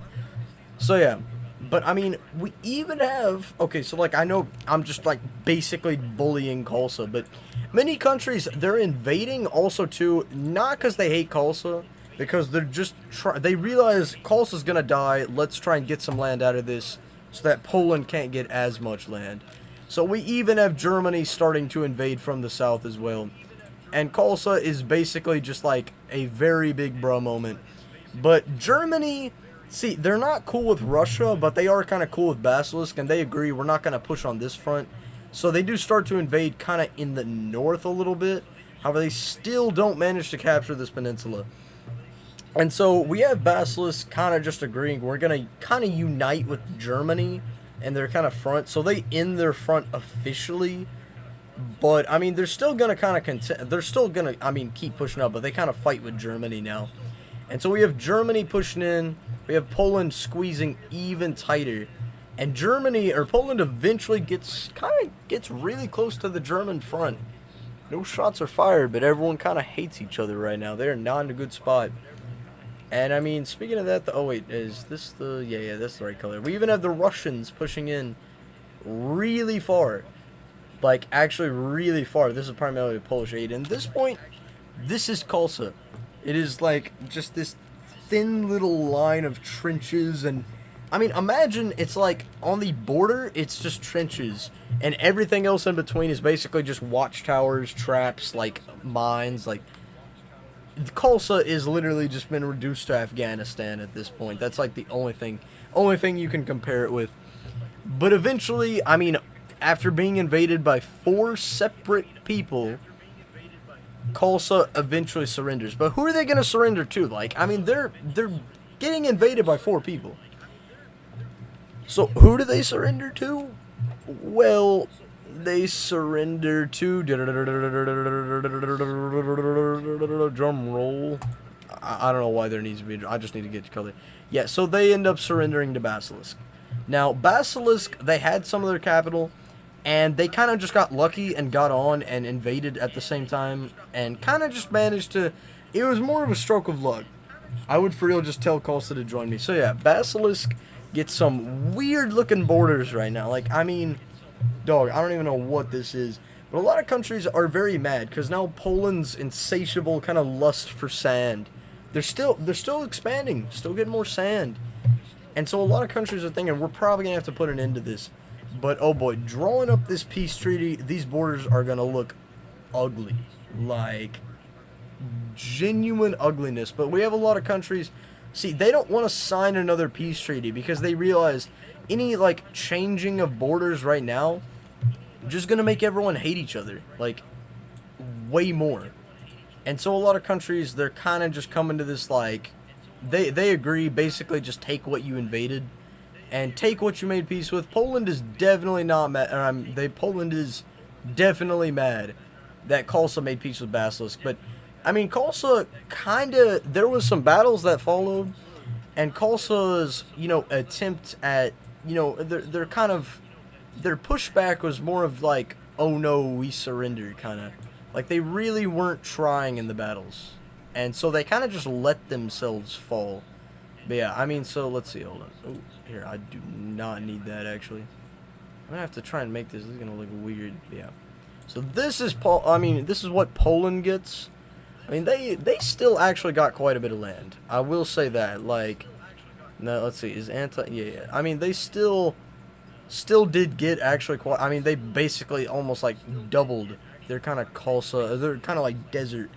So, yeah. But, I mean, we even have... Okay, so, like, I know I'm just, like, basically bullying Khalsa, but many countries, they're invading also, too, not because they hate Khalsa, because they're just... They realize Khalsa's going to die. Let's try and get some land out of this so that Poland can't get as much land. So, we even have Germany starting to invade from the south as well. And Khalsa is basically just like a very big bro moment. But Germany, see, they're not cool with Russia, but they are kind of cool with Basilisk, and they agree we're not going to push on this front. So they do start to invade kind of in the north a little bit. However, they still don't manage to capture this peninsula. And so we have Basilisk kind of just agreeing we're going to kind of unite with Germany and their kind of front. So they end their front officially. But, I mean, they're still going to kind of they're still going to, I mean, keep pushing up, but they kind of fight with Germany now. And so we have Germany pushing in, we have Poland squeezing even tighter. And Germany, or Poland eventually gets really close to the German front. No shots are fired, but everyone kind of hates each other right now. They're not in a good spot. And, I mean, speaking of that, oh, wait, is this the, yeah, that's the right color. We even have the Russians pushing in really far. Like, actually really far. This is primarily Polish aid. And at this point, this is Khalsa. It is, like, just this thin little line of trenches. And, I mean, imagine it's, like, on the border, it's just trenches. And everything else in between is basically just watchtowers, traps, like, mines. Like, Khalsa is literally just been reduced to Afghanistan at this point. That's, like, the only thing you can compare it with. But eventually, I mean... After being invaded by 4 separate people, Khalsa eventually surrenders. But who are they going to surrender to? Like, I mean, they're getting invaded by 4 people. So, who do they surrender to? Well, they surrender to... Drum roll. I don't know why there needs to be... I just need to get the color. Yeah, so they end up surrendering to Basilisk. Now, Basilisk, they had some of their capital... And they kind of just got lucky and got on and invaded at the same time. And kind of just managed to... It was more of a stroke of luck. I would for real just tell Khalsa to join me. So yeah, Basilisk gets some weird looking borders right now. Like, I mean... Dog, I don't even know what this is. But a lot of countries are very mad. Because now Poland's insatiable kind of lust for sand. They're still expanding. Still getting more sand. And so a lot of countries are thinking, we're probably going to have to put an end to this. But, oh boy, drawing up this peace treaty, these borders are going to look ugly. Like, genuine ugliness. But we have a lot of countries, see, they don't want to sign another peace treaty because they realize any, like, changing of borders right now just going to make everyone hate each other. Like, way more. And so a lot of countries, they're kind of just coming to this, like, they agree, basically just take what you invaded. And take what you made peace with. Poland is definitely not mad. Poland is definitely mad that Khalsa made peace with Basilisk. But, I mean, Khalsa kind of... There was some battles that followed. And Khalsa's, you know, attempt at... You know, they're kind of... Their pushback was more of like, oh no, we surrendered, kind of. Like, they really weren't trying in the battles. And so they kind of just let themselves fall. But yeah, I mean, so let's see, hold on. Oh, here, I do not need that, actually. I'm gonna have to try and make this. This is gonna look weird. Yeah. So this is this is what Poland gets. I mean, they still actually got quite a bit of land. I will say that. Like, no, let's see, yeah. I mean, they still did get actually quite. I mean, they basically almost like doubled their kind of Khalsa. They're kind of like desert.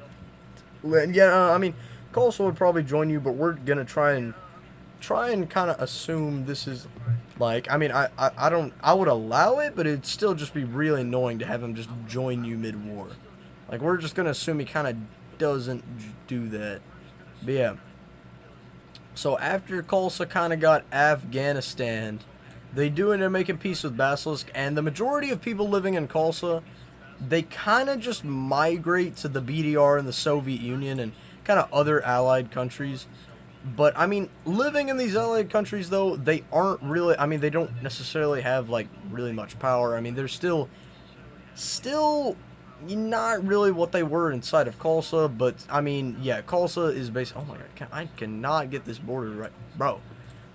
Yeah, I mean. Khalsa would probably join you, but we're gonna try and try and kind of assume this is like, I mean, I don't, I would allow it, but it'd still just be really annoying to have him just join you mid-war. Like, we're just gonna assume he kind of doesn't do that. But yeah. So after Khalsa kind of got Afghanistan, they do end up making peace with Basilisk, and the majority of people living in Khalsa, they kind of just migrate to the BDR and the Soviet Union and kind of other allied countries. But, I mean, living in these allied countries, though, they aren't really, I mean, they don't necessarily have, like, really much power. I mean, they're still not really what they were inside of Khalsa, but, I mean, yeah, Khalsa is basically, oh my god, I cannot get this border right, bro.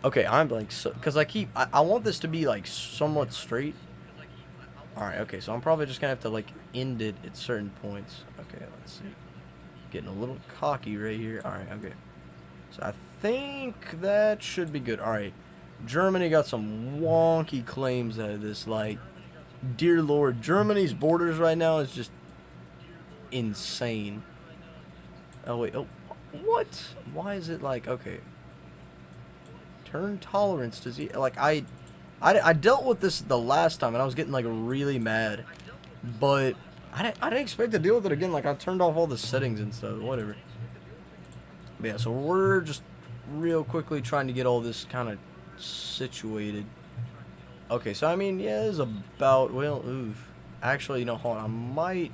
Okay, I'm, like, so, because I want this to be, like, somewhat straight. Alright, okay, so I'm probably just gonna have to, like, end it at certain points. Okay, let's see. Getting a little cocky right here. Alright, okay. So I think that should be good. Alright. Germany got some wonky claims out of this. Like, dear lord, Germany's borders right now is just insane. Oh, wait. Oh, what? Why is it like, okay. Turn tolerance. Does he, like, I dealt with this the last time and I was getting, like, really mad. But I didn't expect to deal with it again. Like, I turned off all the settings and stuff. Whatever. But yeah, so we're just real quickly trying to get all this kind of situated. Okay, so I mean, yeah, it's about, well, oof. Actually, you know, hold on, I might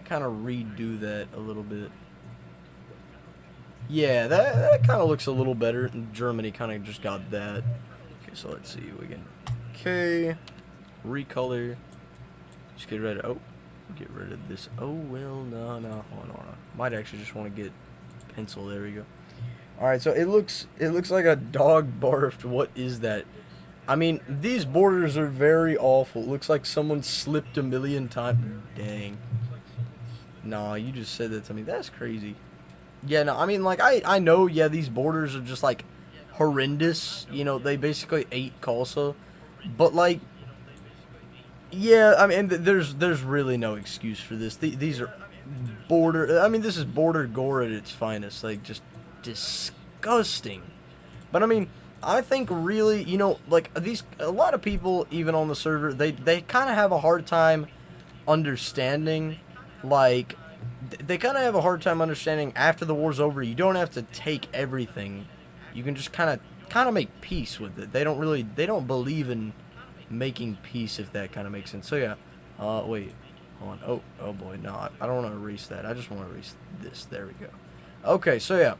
kind of redo that a little bit. Yeah, that kind of looks a little better. And Germany kind of just got that. Okay, so let's see, we can, okay, recolor. Just get rid of, oh, get rid of this. Oh, well, no, hold on. Might actually just want to get pencil. There we go. Alright, so it looks like a dog barfed. What is that? I mean, these borders are very awful. It looks like someone slipped a million times. Dang. Nah, you just said that to me. That's crazy. Yeah, no, I mean, like, I know, yeah, these borders are just, like, horrendous. You know, they basically ate Khalsa. But, like, yeah, I mean, there's really no excuse for this. These are border, I mean, this is border gore at its finest. Like, just disgusting. But I mean, I think really, you know, like, a lot of people even on the server, they kind of have a hard time understanding, like, they kind of have a hard time understanding after the war's over, you don't have to take everything. You can just kind of make peace with it. They don't believe in making peace, if that kind of makes sense. So yeah, wait. On. Oh boy, no, I don't want to erase that. I just want to erase this. There we go. Okay, so yeah,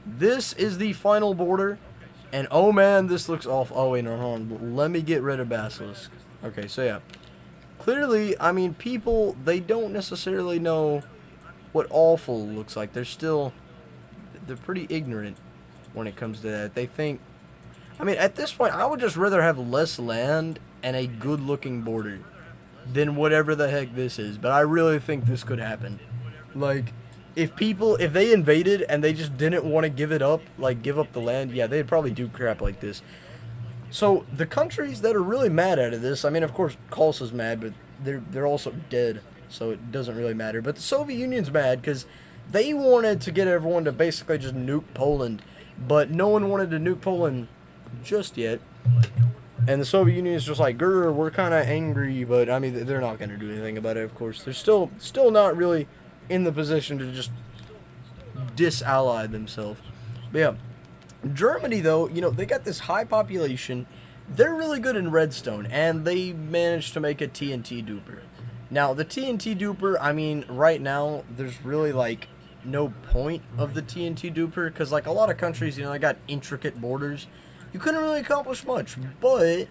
this is the final border, and oh man, this looks awful. Oh wait, no, hold on. Let me get rid of Basilisk. Okay, so yeah, clearly, I mean, people, they don't necessarily know what awful looks like. They're pretty ignorant when it comes to that. They think, I mean, at this point, I would just rather have less land and a good-looking border than whatever the heck this is. But I really think this could happen. Like, if they invaded and they just didn't want to give it up, like give up the land, yeah, they'd probably do crap like this. So the countries that are really mad out of this, I mean, of course, Khalsa's mad, but they're also dead, so it doesn't really matter. But the Soviet Union's mad because they wanted to get everyone to basically just nuke Poland, but no one wanted to nuke Poland just yet. And the Soviet Union is just like, grr, we're kind of angry, but I mean, they're not going to do anything about it, of course. They're still not really in the position to just disally themselves. But yeah, Germany, though, you know, they got this high population. They're really good in redstone, and they managed to make a TNT duper. Now, the TNT duper, I mean, right now, there's really, like, no point of the TNT duper, because, like, a lot of countries, you know, they got intricate borders. You couldn't really accomplish much, but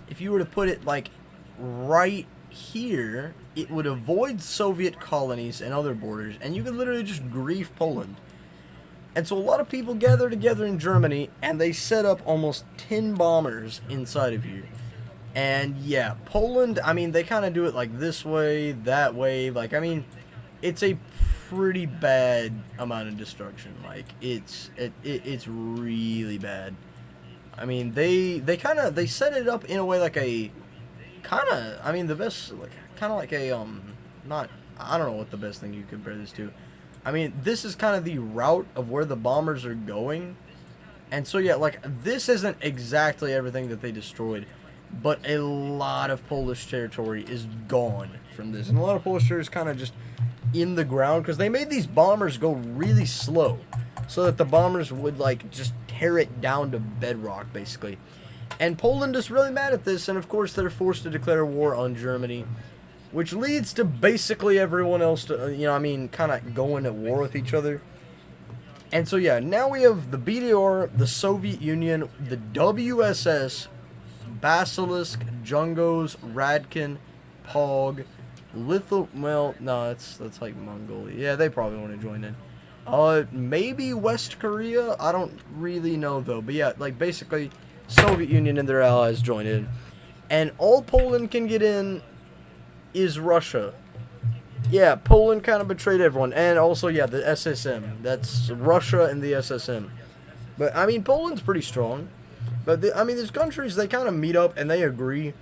if you were to put it, like, right here, it would avoid Soviet colonies and other borders, and you could literally just grief Poland. And so a lot of people gather together in Germany, and they set up almost 10 bombers inside of here. And yeah, Poland, I mean, they kind of do it like this way, that way. Like, I mean, it's a pretty bad amount of destruction. Like, it's really bad. I mean, they set it up in a way like a I mean, the best, like, kind of like a I don't know what the best thing you compare this to. I mean, this is kind of the route of where the bombers are going, And so yeah, like this isn't exactly everything that they destroyed, but a lot of Polish territory is gone from this, and a lot of Polish territory is kind of just in the ground because they made these bombers go really slow, so that the bombers would like just tear it down to bedrock basically. And Poland is really mad at this, and of course they're forced to declare war on Germany, which leads to basically everyone else to, you know, I mean, kind of going at war with each other. And so yeah, now we have the BDR, the Soviet Union, the WSS, Basilisk, Jungos, Radkin, Pog, well, no, that's like Mongolia. Yeah, they probably want to join in. Maybe West Korea? I don't really know though. But yeah, like basically Soviet Union and their allies join in. And all Poland can get in is Russia. Yeah, Poland kind of betrayed everyone. And also, yeah, the SSM. That's Russia and the SSM. But, I mean, Poland's pretty strong. But, I mean, these countries, they kind of meet up and they agree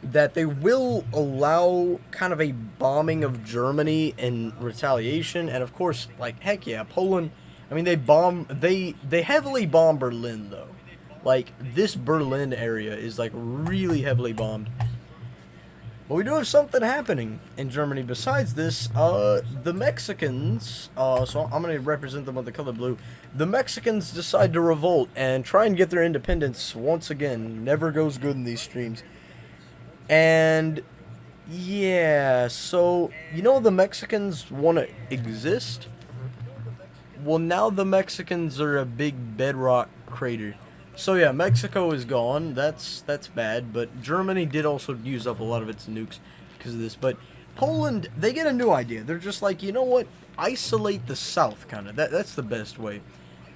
that they will allow kind of a bombing of Germany in retaliation. And, of course, like, heck yeah, Poland, I mean, they heavily bomb Berlin, though. Like, this Berlin area is, like, really heavily bombed. But we do have something happening in Germany besides this. The Mexicans, so I'm going to represent them with the color blue. The Mexicans decide to revolt and try and get their independence once again. Never goes good in these streams. And, yeah, so, you know the Mexicans want to exist? Well, now the Mexicans are a big bedrock crater. So yeah, Mexico is gone. That's bad. But Germany did also use up a lot of its nukes because of this. But Poland, they get a new idea. They're just like, you know what? Isolate the south, kind of. That's the best way.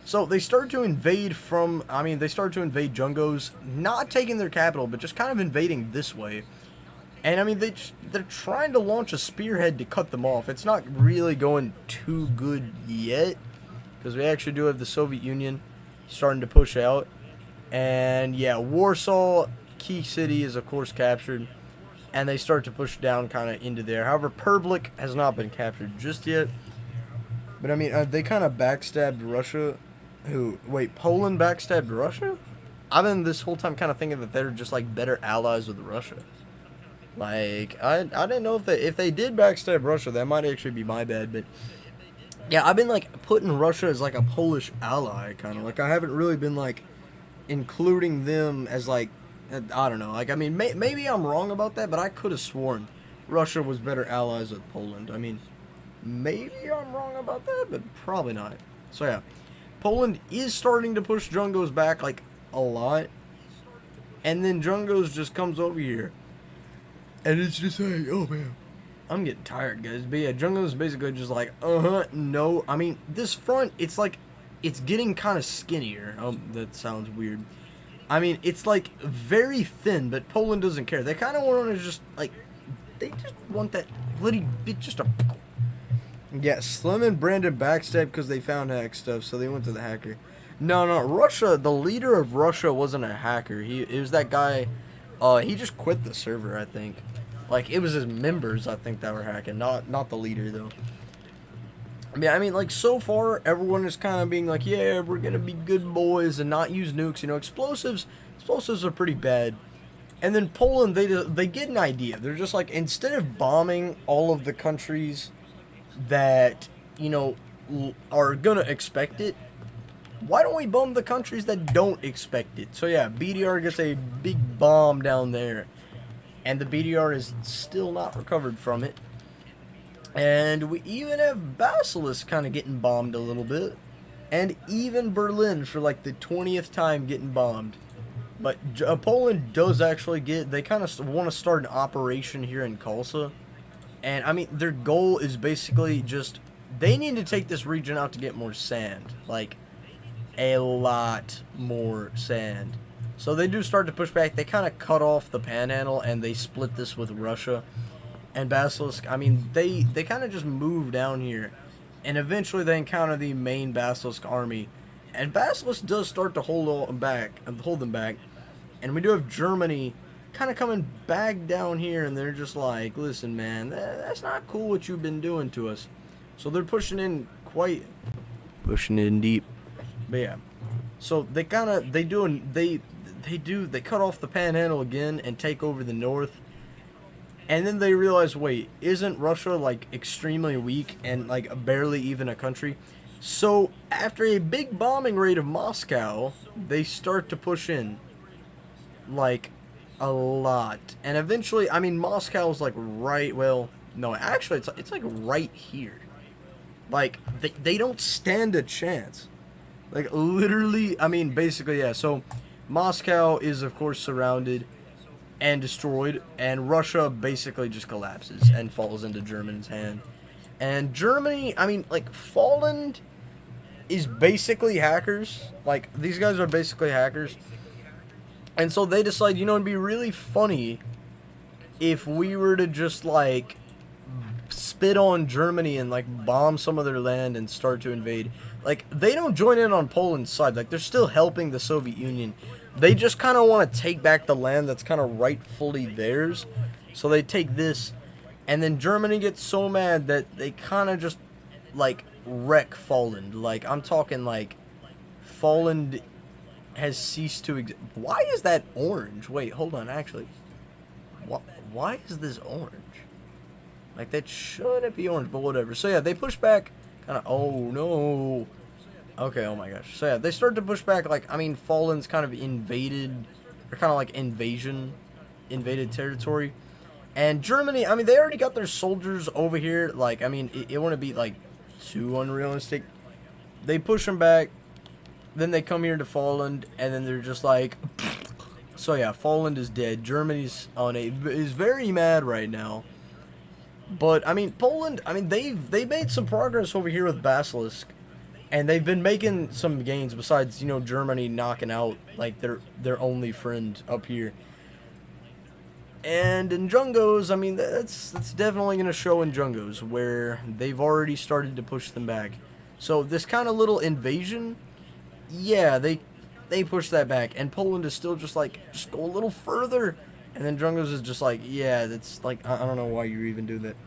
So they start to invade from. I mean, they start to invade Jungos, not taking their capital, but just kind of invading this way. And I mean, they're trying to launch a spearhead to cut them off. It's not really going too good yet, because we actually do have the Soviet Union starting to push out. And yeah, Warsaw, key city, is of course captured, and they start to push down kind of into there. However, Perblik has not been captured just yet. But I mean, they kind of backstabbed Russia. Wait, Poland backstabbed Russia? I've been this whole time kind of thinking that they're just like better allies with Russia. Like, I didn't know if they did backstab Russia, that might actually be my bad. But yeah, I've been like putting Russia as like a Polish ally, kind of like I haven't really been like including them as like, I don't know, like, I mean, maybe I'm wrong about that, but I could have sworn Russia was better allies with Poland. I mean, maybe I'm wrong about that, but probably not. So yeah, Poland is starting to push Jungos back like a lot, and then Jungos just comes over here, and it's just like, oh man, I'm getting tired, guys. But yeah, Jungos is basically just like, no. I mean, this front, it's like, it's getting kind of skinnier. Oh, that sounds weird. I mean, it's like very thin, but Poland doesn't care. They kind of want to just like, they just want that little bit, just a. Yeah, Slim and Brandon backstabbed because they found hack stuff, so they went to the hacker. No, Russia. The leader of Russia wasn't a hacker. It was that guy. He just quit the server, I think. Like, it was his members, I think, that were hacking, not the leader though. I mean, like, so far, everyone is kind of being like, yeah, we're going to be good boys and not use nukes. You know, explosives are pretty bad. And then Poland, they get an idea. They're just like, instead of bombing all of the countries that, you know, are going to expect it, why don't we bomb the countries that don't expect it? So, yeah, BDR gets a big bomb down there. And the BDR is still not recovered from it. And we even have Basilisk kind of getting bombed a little bit. And even Berlin for like the 20th time getting bombed. But Poland does actually they kind of want to start an operation here in Kalsa. And I mean, their goal is basically just, they need to take this region out to get more sand. Like, a lot more sand. So they do start to push back. They kind of cut off the panhandle and they split this with Russia. And Basilisk, I mean, they kind of just move down here. And eventually they encounter the main Basilisk army. And Basilisk does start to hold them back. And we do have Germany kind of coming back down here. And they're just like, listen, man, that's not cool what you've been doing to us. So they're pushing in deep. But yeah. So they cut off the Panhandle again and take over the north. And then they realize, wait, isn't Russia like extremely weak and like barely even a country? So after a big bombing raid of Moscow, they start to push in like a lot. And eventually, I mean, Moscow's like right, well, no, actually it's like right here. Like they don't stand a chance. Like literally, I mean, basically, yeah. So Moscow is of course surrounded and destroyed, and Russia basically just collapses and falls into Germany's hand. And Germany, I mean, like, Fallen is basically hackers. Like, these guys are basically hackers. And so they decide, you know, it'd be really funny if we were to just, like, spit on Germany and, like, bomb some of their land and start to invade. Like, they don't join in on Poland's side. Like, they're still helping the Soviet Union. They just kind of want to take back the land that's kind of rightfully theirs. So they take this, and then Germany gets so mad that they kind of just, like, wreck Fallen. Like, I'm talking, like, Fallen has ceased to exist. Why is that orange? Wait, hold on, actually. Why is this orange? Like, that shouldn't be orange, but whatever. So, yeah, they push back, kind of, oh, no. Okay, oh my gosh. So yeah, they start to push back, like, I mean, Fallen's kind of invaded, or kind of like invaded territory. And Germany, I mean, they already got their soldiers over here, like, I mean, it wouldn't be, like, too unrealistic. They push them back, then they come here to Fallen, and then they're just like, so yeah, Fallen is dead. Germany's is very mad right now. But, I mean, Poland, I mean, they made some progress over here with Basilisk. And they've been making some gains besides, you know, Germany knocking out, like, their only friend up here. And in Jungos, I mean, that's definitely going to show in Jungos, where they've already started to push them back. So this kind of little invasion, yeah, they push that back. And Poland is still just like, just go a little further. And then Jungos is just like, yeah, that's like, I don't know why you even do that.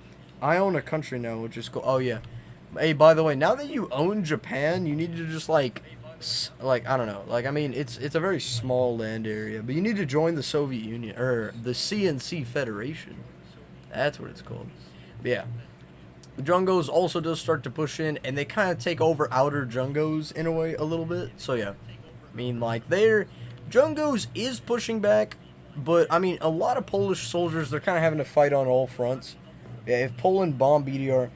I own a country now, which is cool. Oh, yeah. Hey, by the way, now that you own Japan, you need to just, like, I don't know. Like, I mean, it's a very small land area, but you need to join the Soviet Union, or the CNC Federation. That's what it's called. But yeah. The Jungos also does start to push in, and they kind of take over outer Jungos, in a way, a little bit. So, yeah. I mean, like, Jungos is pushing back, but, I mean, a lot of Polish soldiers, they're kind of having to fight on all fronts. Yeah, if Poland bombed BDR.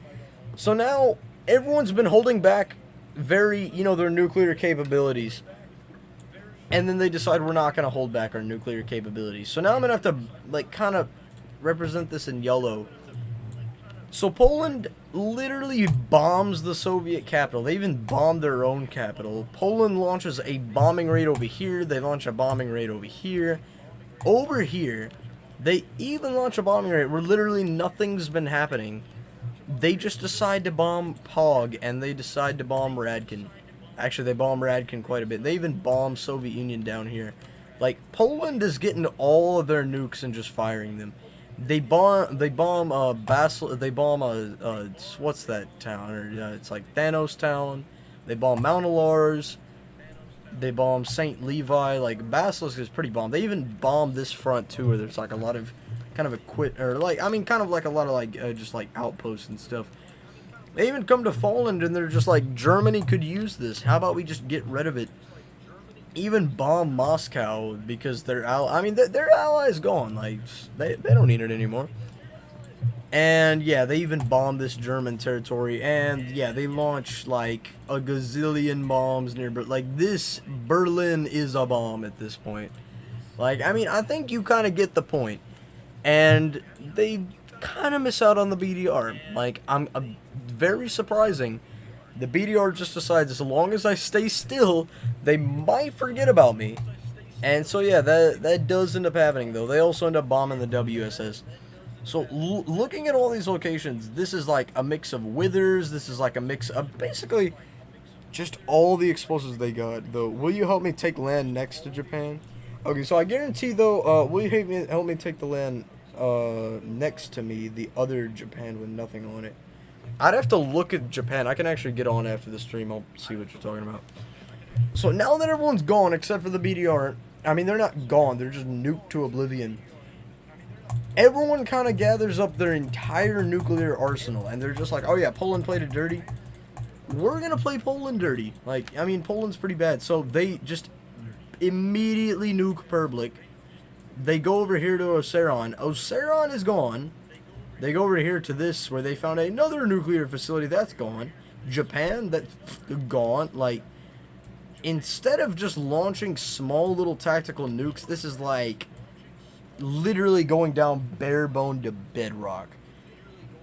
So now everyone's been holding back their nuclear capabilities. And then they decide we're not going to hold back our nuclear capabilities. So now I'm going to have to, like, kind of represent this in yellow. So Poland literally bombs the Soviet capital. They even bombed their own capital. Poland launches a bombing raid over here. They launch a bombing raid over here. Over here, they even launch a bombing raid where literally nothing's been happening. They just decide to bomb Pog, and they decide to bomb Radkin. Actually, they bomb Radkin quite a bit. They even bomb Soviet Union down here. Like, Poland is getting all of their nukes and just firing them. They bomb what's that town? It's like Thanos Town. They bomb Mount Alars. They bomb St. Levi. Like, Basilisk is pretty bombed. They even bombed this front, too, where there's, like, a lot of kind of kind of like a lot of, like, just, like, outposts and stuff. They even come to Fallen, and they're just like, Germany could use this. How about we just get rid of it? Even bomb Moscow, because their ally is gone. Like, they don't need it anymore. And, yeah, they even bomb this German territory. And, yeah, they launch, like, a gazillion bombs near, but, like, this Berlin is a bomb at this point. Like, I mean, I think you kind of get the point. And they kind of miss out on the BDR. Like, very surprising. The BDR just decides, as long as I stay still, they might forget about me. And so, yeah, that does end up happening, though. They also end up bombing the WSS. So, looking at all these locations, this is like a mix of withers. This is like a mix of basically just all the explosives they got, though. Will you help me take land next to Japan? Okay, so I guarantee, though, will you help me take the land next to me, the other Japan with nothing on it? I'd have to look at Japan. I can actually get on after the stream. I'll see what you're talking about. So now that everyone's gone except for the BDR, I mean, they're not gone, they're just nuked to oblivion. Everyone kind of gathers up their entire nuclear arsenal, and they're just like, oh yeah, Poland played it dirty. We're gonna play Poland dirty. Like, I mean, Poland's pretty bad. So they just immediately nuke Perblick. They go over here to Oseron. Oseron is gone. They go over here to this, where they found another nuclear facility. That's gone. Japan, that's gone. Like, instead of just launching small little tactical nukes, this is like literally going down bare bone to bedrock.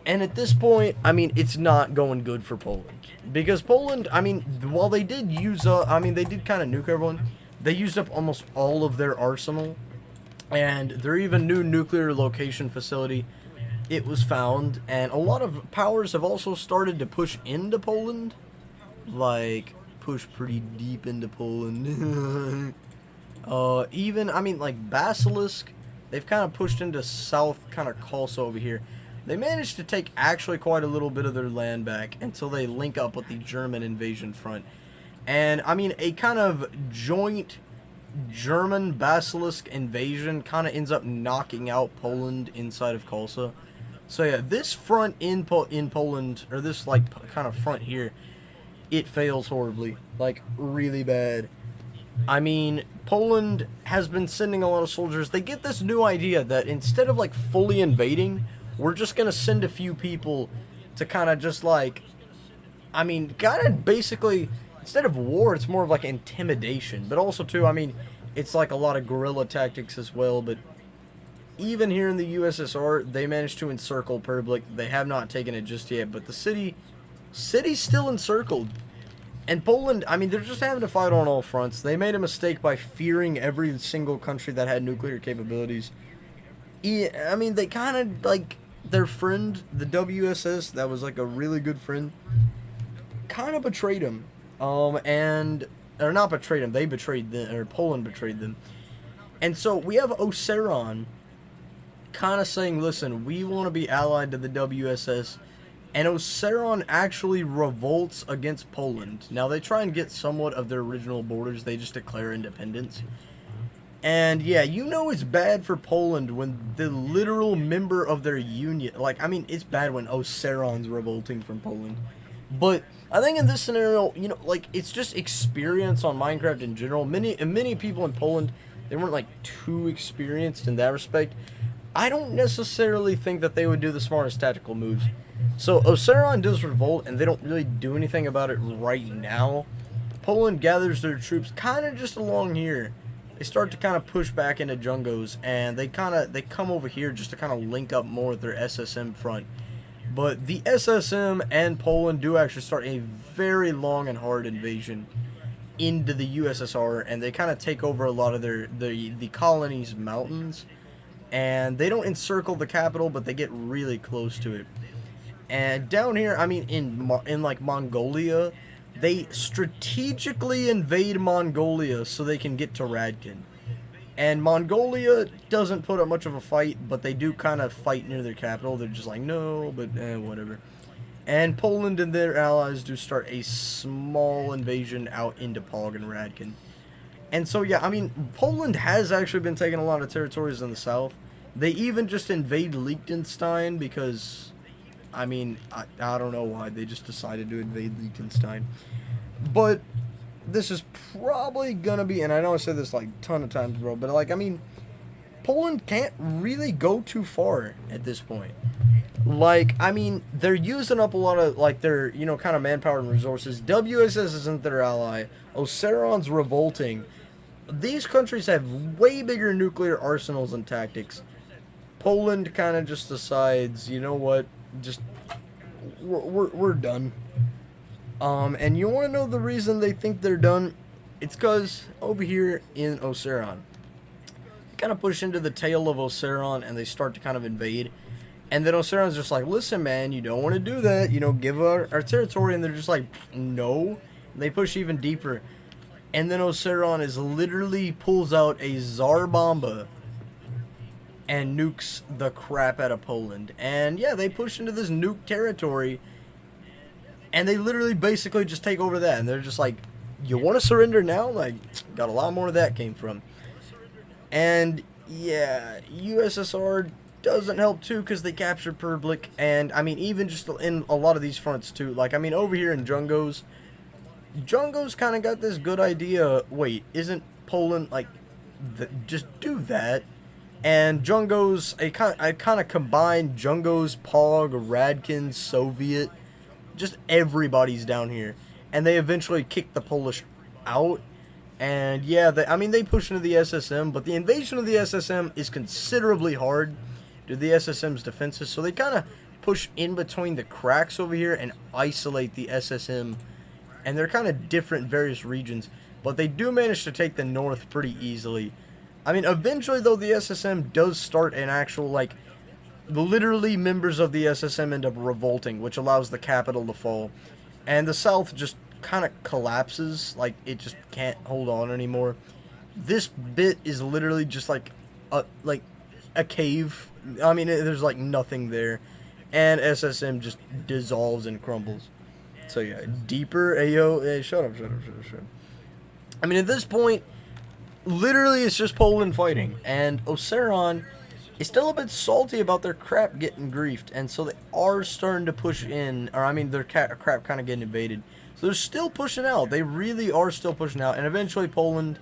And at this point, I mean, it's not going good for Poland. Because Poland, I mean, while they did use up, I mean, they did kind of nuke everyone, they used up almost all of their arsenal. And their even new nuclear location facility, it was found. And a lot of powers have also started to push into Poland. Like, push pretty deep into Poland. Even, I mean, like, Basilisk, they've kind of pushed into South kind of Kolsa over here. They managed to take actually quite a little bit of their land back until they link up with the German invasion front. And, I mean, a kind of joint German Basilisk invasion kind of ends up knocking out Poland inside of Kolsa. So, yeah, this front in Poland, or this, like, kind of front here, it fails horribly. Like, really bad. I mean, Poland has been sending a lot of soldiers. They get this new idea that instead of, like, fully invading, we're just going to send a few people to kind of just, like, I mean, kind of basically, instead of war, it's more of, like, intimidation. But also, too, I mean, it's, like, a lot of guerrilla tactics as well. But even here in the USSR, they managed to encircle Perblick. They have not taken it just yet. But the city's still encircled. And Poland, I mean, they're just having to fight on all fronts. They made a mistake by fearing every single country that had nuclear capabilities. I mean, they kind of, like, their friend, the WSS, that was, like, a really good friend, kind of betrayed him. Or not betrayed him, they betrayed them, or Poland betrayed them. And so we have Oseron kind of saying, listen, we want to be allied to the WSS. And Oseron actually revolts against Poland. Now, they try and get somewhat of their original borders. They just declare independence. And, yeah, you know it's bad for Poland when the literal member of their union... Like, I mean, it's bad when Oseron's revolting from Poland. But I think in this scenario, you know, like, it's just experience on Minecraft in general. Many people in Poland, they weren't, like, too experienced in that respect. I don't necessarily think that they would do the smartest tactical moves. So, Oseron does revolt, and they don't really do anything about it right now. Poland gathers their troops kind of just along here. They start to kind of push back into Jungos, and they come over here just to kind of link up more with their SSM front. But the SSM and Poland do actually start a very long and hard invasion into the USSR, and they kind of take over a lot of the colony's mountains. And they don't encircle the capital, but they get really close to it. And down here, I mean, in like Mongolia, they strategically invade Mongolia so they can get to Radkin. And Mongolia doesn't put up much of a fight, but they do kind of fight near their capital. They're just like, no, but whatever. And Poland and their allies do start a small invasion out into Pog and Radkin. And so, yeah, I mean, Poland has actually been taking a lot of territories in the south. They even just invade Liechtenstein because... I mean, I don't know why. They just decided to invade Liechtenstein. But this is probably going to be, and I know I said this like a ton of times, bro, but like, I mean, Poland can't really go too far at this point. Like, I mean, they're using up a lot of, like, their, you know, kind of manpower and resources. WSS isn't their ally. Oseron's revolting. These countries have way bigger nuclear arsenals and tactics. Poland kind of just decides, you know what? Just we're done. And you want to know the reason they think they're done? It's because over here in Oseron, they kind of push into the tail of Oseron and they start to kind of invade. And then Oseron's just like, listen, man, you don't want to do that. You know, give our territory. And they're just like, no. And they push even deeper. And then Oseron is literally pulls out a Tsar Bomba and nukes the crap out of Poland. And yeah, they push into this nuke territory, and they literally basically just take over that. And they're just like, you want to surrender now? Like, got a lot more of that came from. And yeah, USSR doesn't help too because they captured Perblik, and I mean even just in a lot of these fronts too. Like I mean over here in Jungo's kind of got this good idea. Wait, isn't Poland like just do that? And Jungo's I kind of combined Jungo's, Pog, Radkin, Soviet, just everybody's down here, and they eventually kicked the Polish out. And yeah, I mean they push into the SSM, but the invasion of the SSM is considerably hard to the SSM's defenses, so they kind of push in between the cracks over here and isolate the SSM. And they're kind of different various regions, but they do manage to take the north pretty easily. I mean, eventually though, the SSM does start an actual, like, literally members of the SSM end up revolting, which allows the capital to fall. And the south just kind of collapses, like it just can't hold on anymore. This bit is literally just like a cave. I mean, there's like nothing there, and SSM just dissolves and crumbles. So yeah, deeper. Ayo, hey, shut up. I mean, at this point, literally it's just Poland fighting, and Oseron is still a bit salty about their crap getting griefed, and so they are starting to push in, or I mean their crap kind of getting invaded. So they're still pushing out. They really are still pushing out, and eventually Poland,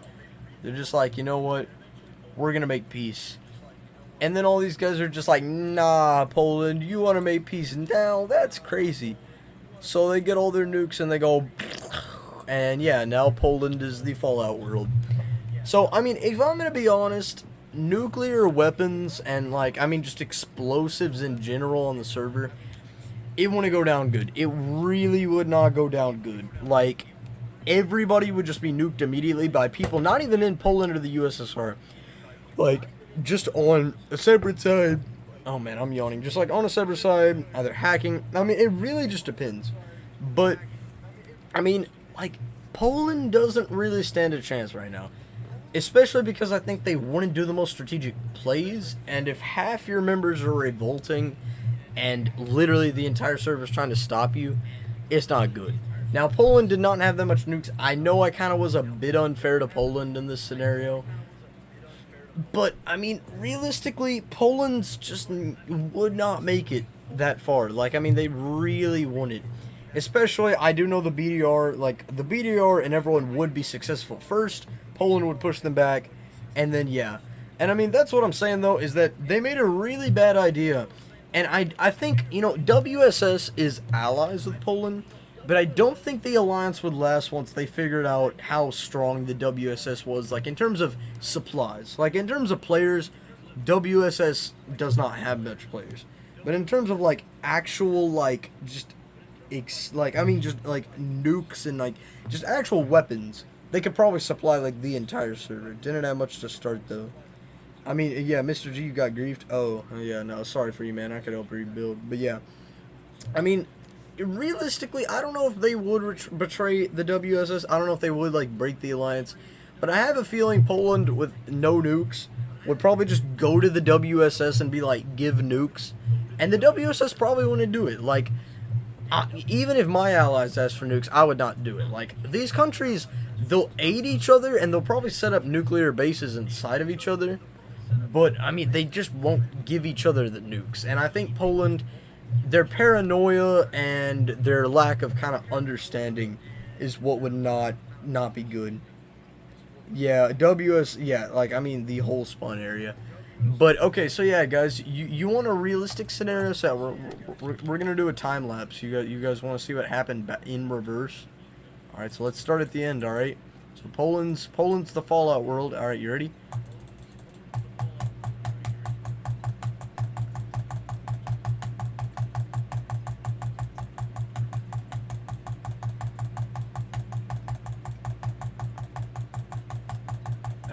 they're just like, you know what, we're gonna make peace. And then all these guys are just like, nah, Poland, you want to make peace now? That's crazy. So they get all their nukes and they go, and yeah, now Poland is the Fallout world. So, I mean, if I'm going to be honest, nuclear weapons and, like, I mean, just explosives in general on the server, it wouldn't go down good. It really would not go down good. Like, everybody would just be nuked immediately by people not even in Poland or the USSR. Like, just on a separate side. Oh man, I'm yawning. Just like on a separate side, either hacking. I mean, it really just depends. But, I mean, like, Poland doesn't really stand a chance right now. Especially because I think they wouldn't do the most strategic plays. And if half your members are revolting and literally the entire server is trying to stop you, it's not good. Now, Poland did not have that much nukes. I know I kind of was a bit unfair to Poland in this scenario. But, I mean, realistically, Poland's just would not make it that far. Like, I mean, they really wouldn't. Especially, I do know the BDR, like, the BDR and everyone would be successful first. Poland would push them back, and then, yeah. And, I mean, that's what I'm saying, though, is that they made a really bad idea. And I think, you know, WSS is allies with Poland, but I don't think the alliance would last once they figured out how strong the WSS was, like, in terms of supplies. Like, in terms of players, WSS does not have much players. But in terms of, like, actual, like, just, like, I mean, just, like, nukes and, like, just actual weapons, they could probably supply, like, the entire server. Didn't have much to start, though. I mean, yeah, Mr. G, you got griefed? Oh, yeah, no, sorry for you, man. I could help rebuild. But, yeah. I mean, realistically, I don't know if they would betray the WSS. I don't know if they would, like, break the alliance. But I have a feeling Poland, with no nukes, would probably just go to the WSS and be like, give nukes. And the WSS probably wouldn't do it. Like, even if my allies asked for nukes, I would not do it. Like, these countries, they'll aid each other, and they'll probably set up nuclear bases inside of each other. But, I mean, they just won't give each other the nukes. And I think Poland, their paranoia and their lack of kind of understanding is what would not be good. Yeah, yeah, like, I mean, the whole spawn area. But, okay, so yeah, guys, you want a realistic scenario set? We're going to do a time lapse. You guys want to see what happened in reverse? Alright, so let's start at the end, alright? So Poland's the Fallout world. Alright, you ready?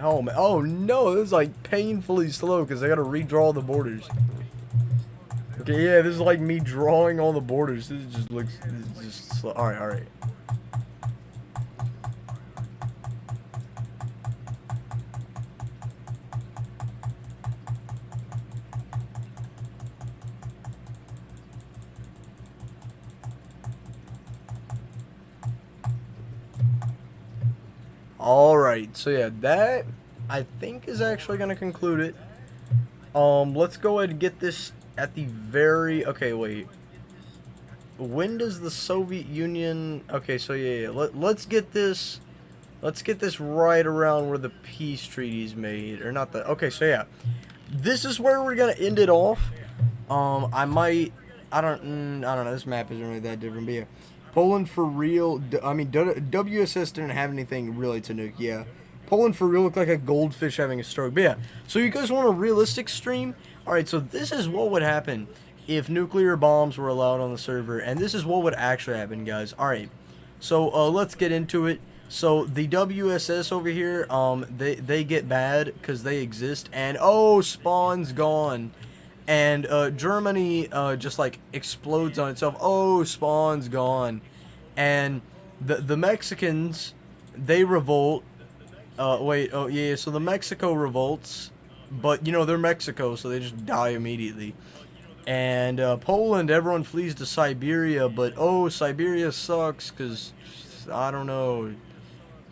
Oh, man. Oh no, this is like painfully slow because I gotta redraw the borders. Okay, yeah, this is like me drawing all the borders. This is just slow. Alright. Alright, so yeah, that I think is actually going to conclude it. Let's go ahead and get this at the very... Okay, wait. When does the Soviet Union... Okay, so yeah. Let's get this... Let's get this right around where the peace treaty's made. Or not the... Okay, so yeah. This is where we're going to end it off. I might... I don't know. This map isn't really that different, but yeah. Poland for real. I mean, WSS didn't have anything really to nuke, yeah. Poland for real looked like a goldfish having a stroke. But yeah, so you guys want a realistic stream? Alright, so this is what would happen if nuclear bombs were allowed on the server. And this is what would actually happen, guys. Alright, so let's get into it. So the WSS over here, they get bad because they exist. And, oh, spawn's gone. And Germany just like explodes on itself. Oh, spawn's gone. And the Mexicans, they revolt. Wait, oh yeah, so the Mexico revolts, but you know they're Mexico, so they just die immediately. And Poland, everyone flees to Siberia, but oh, Siberia sucks because I don't know.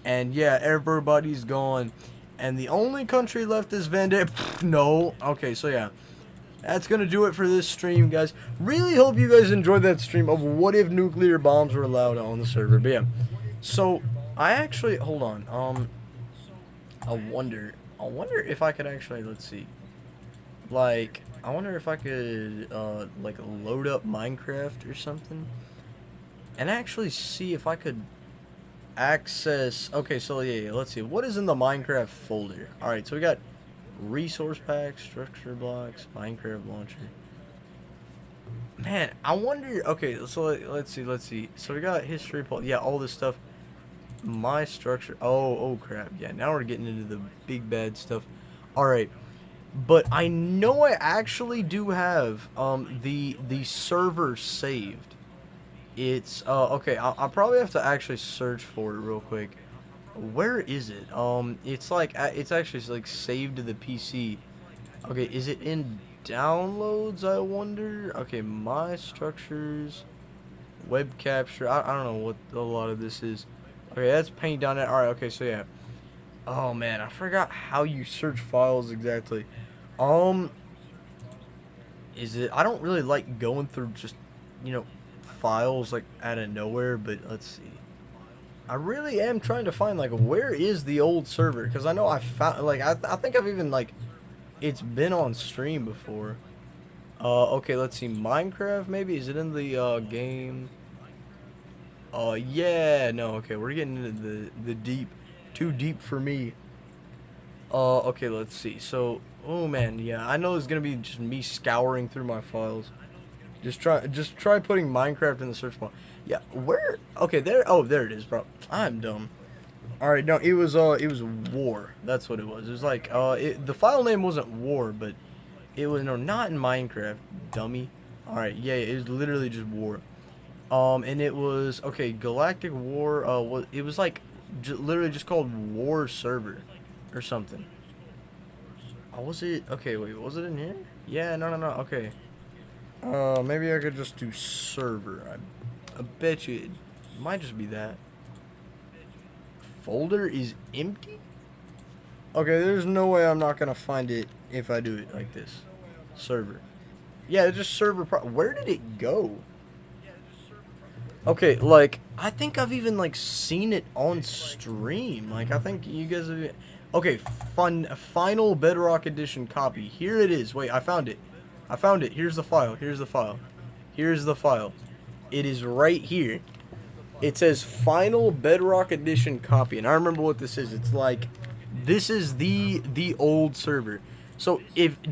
And yeah, everybody's gone, and the only country left is Vendetta. No, okay, so yeah. That's going to do it for this stream, guys. Really hope you guys enjoyed that stream of what if nuclear bombs were allowed on the server. But yeah, so I actually, hold on, I wonder if I could actually, let's see, like, I wonder if I could, like, load up Minecraft or something, and actually see if I could access, okay, so yeah, let's see, what is in the Minecraft folder? Alright, so we got resource packs, structure blocks, Minecraft launcher. Man, I wonder, okay, so let's see, so we got history, yeah, all this stuff. My structure, oh crap, yeah, now we're getting into the big bad stuff. Alright, but I know I actually do have the server saved. It's okay, I'll probably have to actually search for it real quick. Where is it? It's like it's actually like saved to the PC. Okay, is it in downloads, I wonder? Okay, my structures, web capture, I don't know what a lot of this is. Okay, that's paint.net. Alright, okay, so yeah. Oh man, I forgot how you search files exactly. Is it, I don't really like going through just, you know, files like out of nowhere, but let's see. I really am trying to find like where is the old server, because I know I found, like, I think I've even, like, it's been on stream before. Okay, let's see, Minecraft maybe, is it in the game? Yeah, no, okay, we're getting into the deep, too deep for me. Okay, let's see, so, oh man, yeah, I know it's gonna be just me scouring through my files. Just try putting Minecraft in the search bar. Yeah, where? Okay, there. Oh, there it is, bro. I'm dumb. All right, no, it was war. That's what it was. It was like the file name wasn't war, but it was, no, not in Minecraft, dummy. All right, yeah, it was literally just war. And it was, okay, Galactic War. It was like literally just called War Server or something. Oh, was it? Okay, wait, was it in here? Yeah, no. Okay. Maybe I could just do server. I bet you it might just be that. Folder is empty? Okay, there's no way I'm not gonna find it if I do it like this. Server. Yeah, it's just server where did it go? Okay, like, I think I've even, like, seen it on stream. Like, I think you guys have... Okay, final Bedrock Edition copy. Here it is. Wait, I found it. Here's the file. Here's the file. It is right here. It says Final Bedrock Edition copy. And I remember what this is. It's like, this is the old server. So,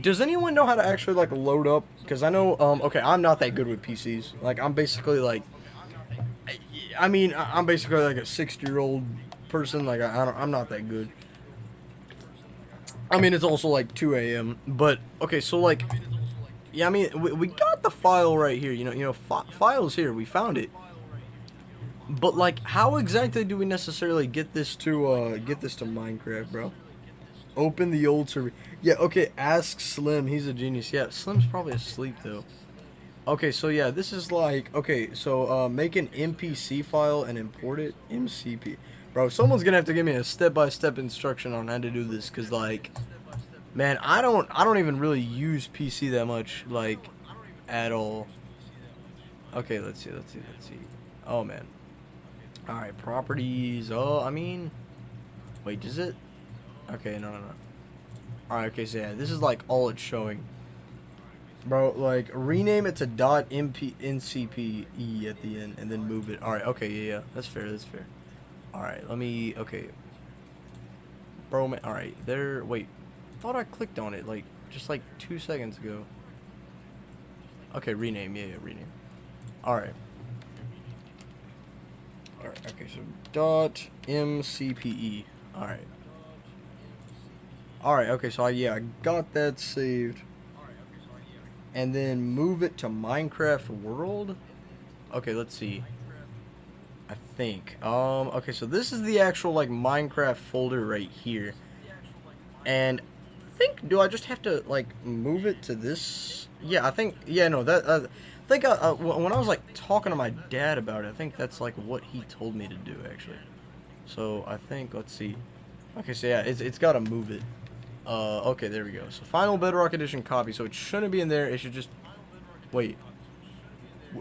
does anyone know how to actually, like, load up? Because I know, okay, I'm not that good with PCs. Like, I'm basically, like, I'm basically, like, a 60-year-old person. Like, I'm not that good. I mean, it's also, like, 2 a.m. But, okay, so, like... Yeah, I mean, we got the file right here, you know, files here, we found it. But, like, how exactly do we necessarily get this to Minecraft, bro? Open the old server. Yeah, okay, ask Slim, he's a genius. Yeah, Slim's probably asleep, though. Okay, so, yeah, this is like, okay, so, make an MPC file and import it, MCP. Bro, someone's gonna have to give me a step-by-step instruction on how to do this, cause like, man, I don't even really use PC that much, like, at all. Okay, let's see. Oh man. All right, properties. Oh, I mean, wait, does it? Okay, no. All right, okay, so yeah, this is like all it's showing. Bro, like, rename it to .ncpe at the end, and then move it. All right, okay, yeah, that's fair. All right, let me. Okay. Bro, man, all right, there. Wait, thought I clicked on it like just like 2 seconds ago. Okay, rename. Yeah, rename. All right. Okay, so .mcpe. All right. Okay, so I got that saved. And then move it to Minecraft World. Okay, let's see. I think. Okay, so this is the actual like Minecraft folder right here. And do I just have to like move it to this? Yeah, I think. Yeah, no, that. I think when I was like talking to my dad about it, I think that's like what he told me to do actually. So I think let's see. Okay, so yeah, it's got to move it. Okay, there we go. So final Bedrock Edition copy. So it shouldn't be in there. It should just. Wait.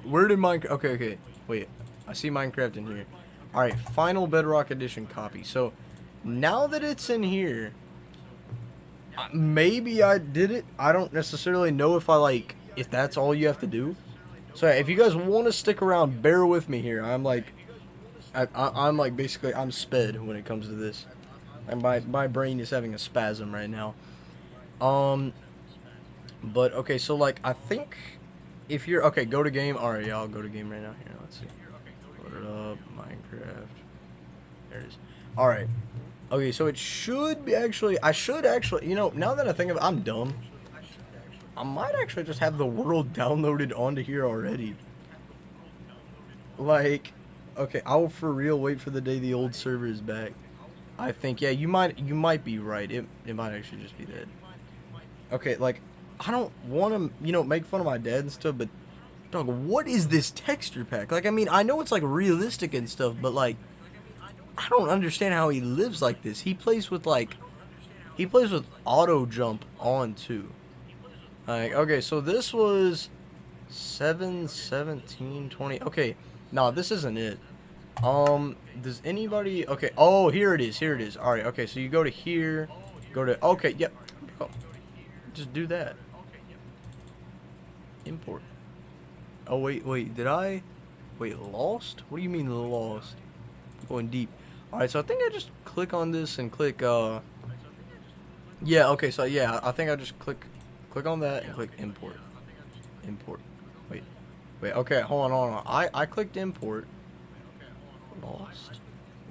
Where did Minecraft? Okay. Wait. I see Minecraft in here. All right, final Bedrock Edition copy. So now that it's in here. Maybe I did it. I don't necessarily know if that's all you have to do. So if you guys want to stick around, bear with me here. I'm like basically I'm sped when it comes to this. And my brain is having a spasm right now. But okay, so like I think if you're okay, go to game. All right, yeah, I'll go to game right now. Here, let's see. Load it up, Minecraft. There it is. All right. Okay, so it should be actually. I should actually. You know, now that I think of it, I'm dumb. I might actually just have the world downloaded onto here already. Like, okay, I'll for real wait for the day the old server is back. I think, yeah, you might be right. It might actually just be that. Okay, like, I don't want to, make fun of my dad and stuff, but, dog, what is this texture pack? Like, I mean, I know it's, like, realistic and stuff, but, like, I don't understand how he lives like this. He plays with auto jump on, too. Like, okay, so this was 7/17/20. Okay, no, this isn't it. Does anybody... Okay, oh, here it is. Alright, okay, so you go to here. Okay, yep. Oh, just do that. Import. Oh, wait, did I... Wait, lost? What do you mean lost? Going deep. Alright, so I think I just click on this and click, Yeah, okay, so yeah, I think I just click on that and click import. Wait, okay, hold on. I clicked import. Lost.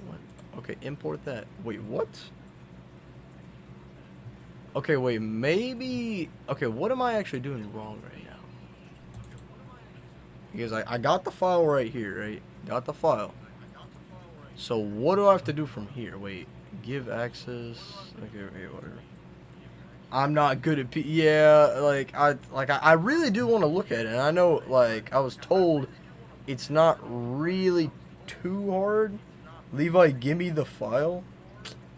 What? Okay, import that. Wait, what? Okay, wait, maybe... Okay, what am I actually doing wrong right now? Because I got the file right here, right? Got the file. So what do I have to do from here? Wait, give access... Okay, whatever. I'm not good at yeah, I really do want to look at it. And I know, like, I was told it's not really too hard. Levi, give me the file.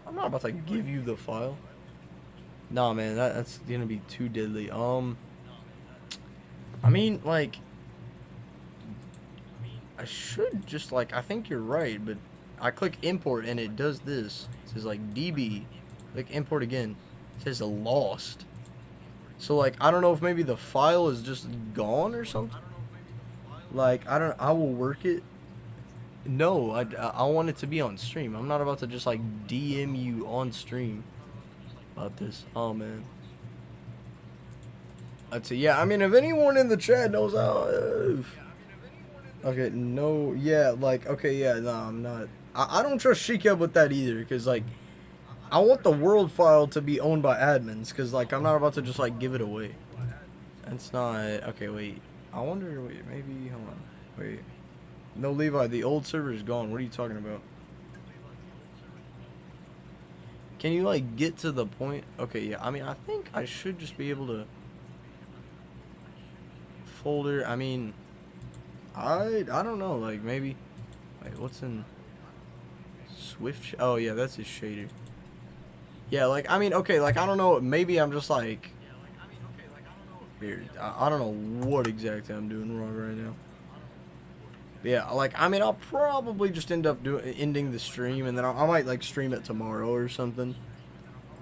I'm not about to give you the file. Nah, man, that's gonna be too deadly. I mean, like, I should just, like, I think you're right, but I click import and it does this. It says, like, DB. Click import again. It says lost. So, like, I don't know if maybe the file is just gone or something. Like, I will work it. No, I want it to be on stream. I'm not about to just, like, DM you on stream about this. Oh, man. I'd say, yeah, I mean, if anyone in the chat knows how... okay, no, yeah, like, okay, yeah, no, I'm not... I don't trust Sheikah with that either, because, like, I want the world file to be owned by admins, because, like, I'm not about to just, like, give it away. That's not... Okay, wait. I wonder... Wait, maybe... Hold on. Wait. No, Levi, the old server is gone. What are you talking about? Can you, like, get to the point? Okay, yeah, I mean, I think I should just be able to... Folder, I mean... I don't know, like, maybe... Wait, what's in... Swift. Oh yeah, that's his shader. Yeah, like I mean, okay, like I don't know. Maybe I'm just like weird. I don't know what exactly I'm doing wrong right now. Yeah, like I mean, I'll probably just end up ending the stream, and then I might like stream it tomorrow or something.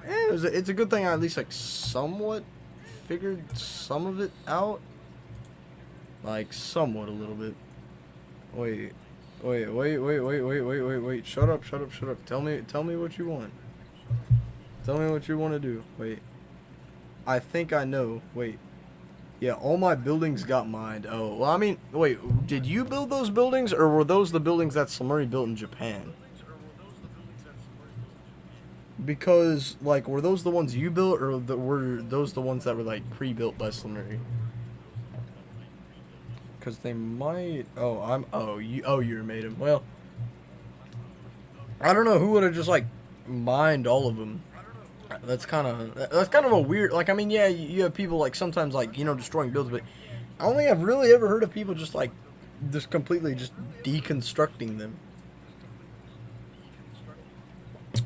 It's a good thing I at least like somewhat figured some of it out, like somewhat a little bit. Wait, wait. Shut up. Tell me what you want. Tell me what you want to do. Wait. I think I know. Wait. Yeah, all my buildings got mined. Oh, well, I mean, wait, did you build those buildings, or were those the buildings that Slumurry built in Japan? Because, like, were those the ones you built, or were those the ones that were, like, pre-built by Slumurry? Because they might... Oh, you made them. Well, I don't know who would have just, like, mined all of them. That's kind of a weird, like, I mean, yeah, you have people, like, sometimes, like, you know, destroying builds, but I don't think I've really ever heard of people just, like, just completely just deconstructing them.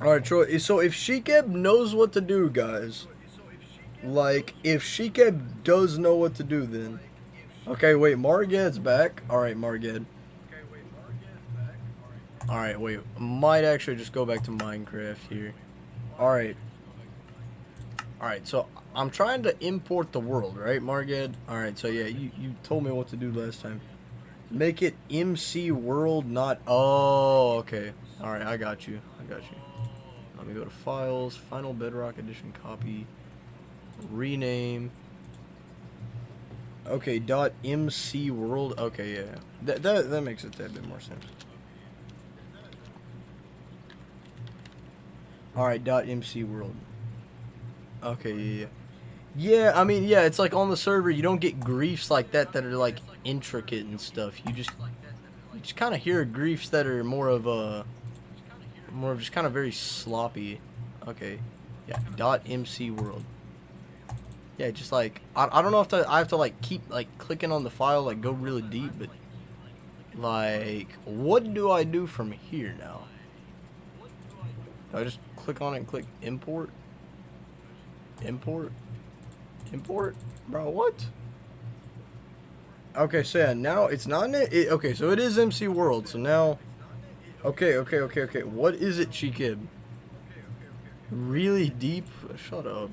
Alright, Troy, so if Shekeb knows what to do, guys, like, if Shekeb does know what to do, then, okay, wait, Marged's back. Alright, Marged. Alright, wait, might actually just go back to Minecraft here. Alright. Alright, so I'm trying to import the world, right, Marged? Alright, so yeah, you told me what to do last time. Make it MC World, not... Oh, okay. Alright, I got you. Let me go to Files, Final Bedrock Edition copy, rename. Okay, .MC World. Okay, yeah. That makes it a bit more sense. Alright, .MC World. Okay, yeah. Yeah, I mean, yeah, it's like on the server, you don't get griefs like that are like intricate and stuff. You just kind of hear griefs that are more of just kind of very sloppy. Okay, yeah, .MC World. Yeah, just like I don't know if I have to like keep like clicking on the file, like go really deep, but like what do I do from here now? Do I just click on it and click import? Import, bro, what? Okay, so yeah, now it's not in it. Okay, so it is MC World. So now, okay. What is it, Shekeb? Really deep? Shut up.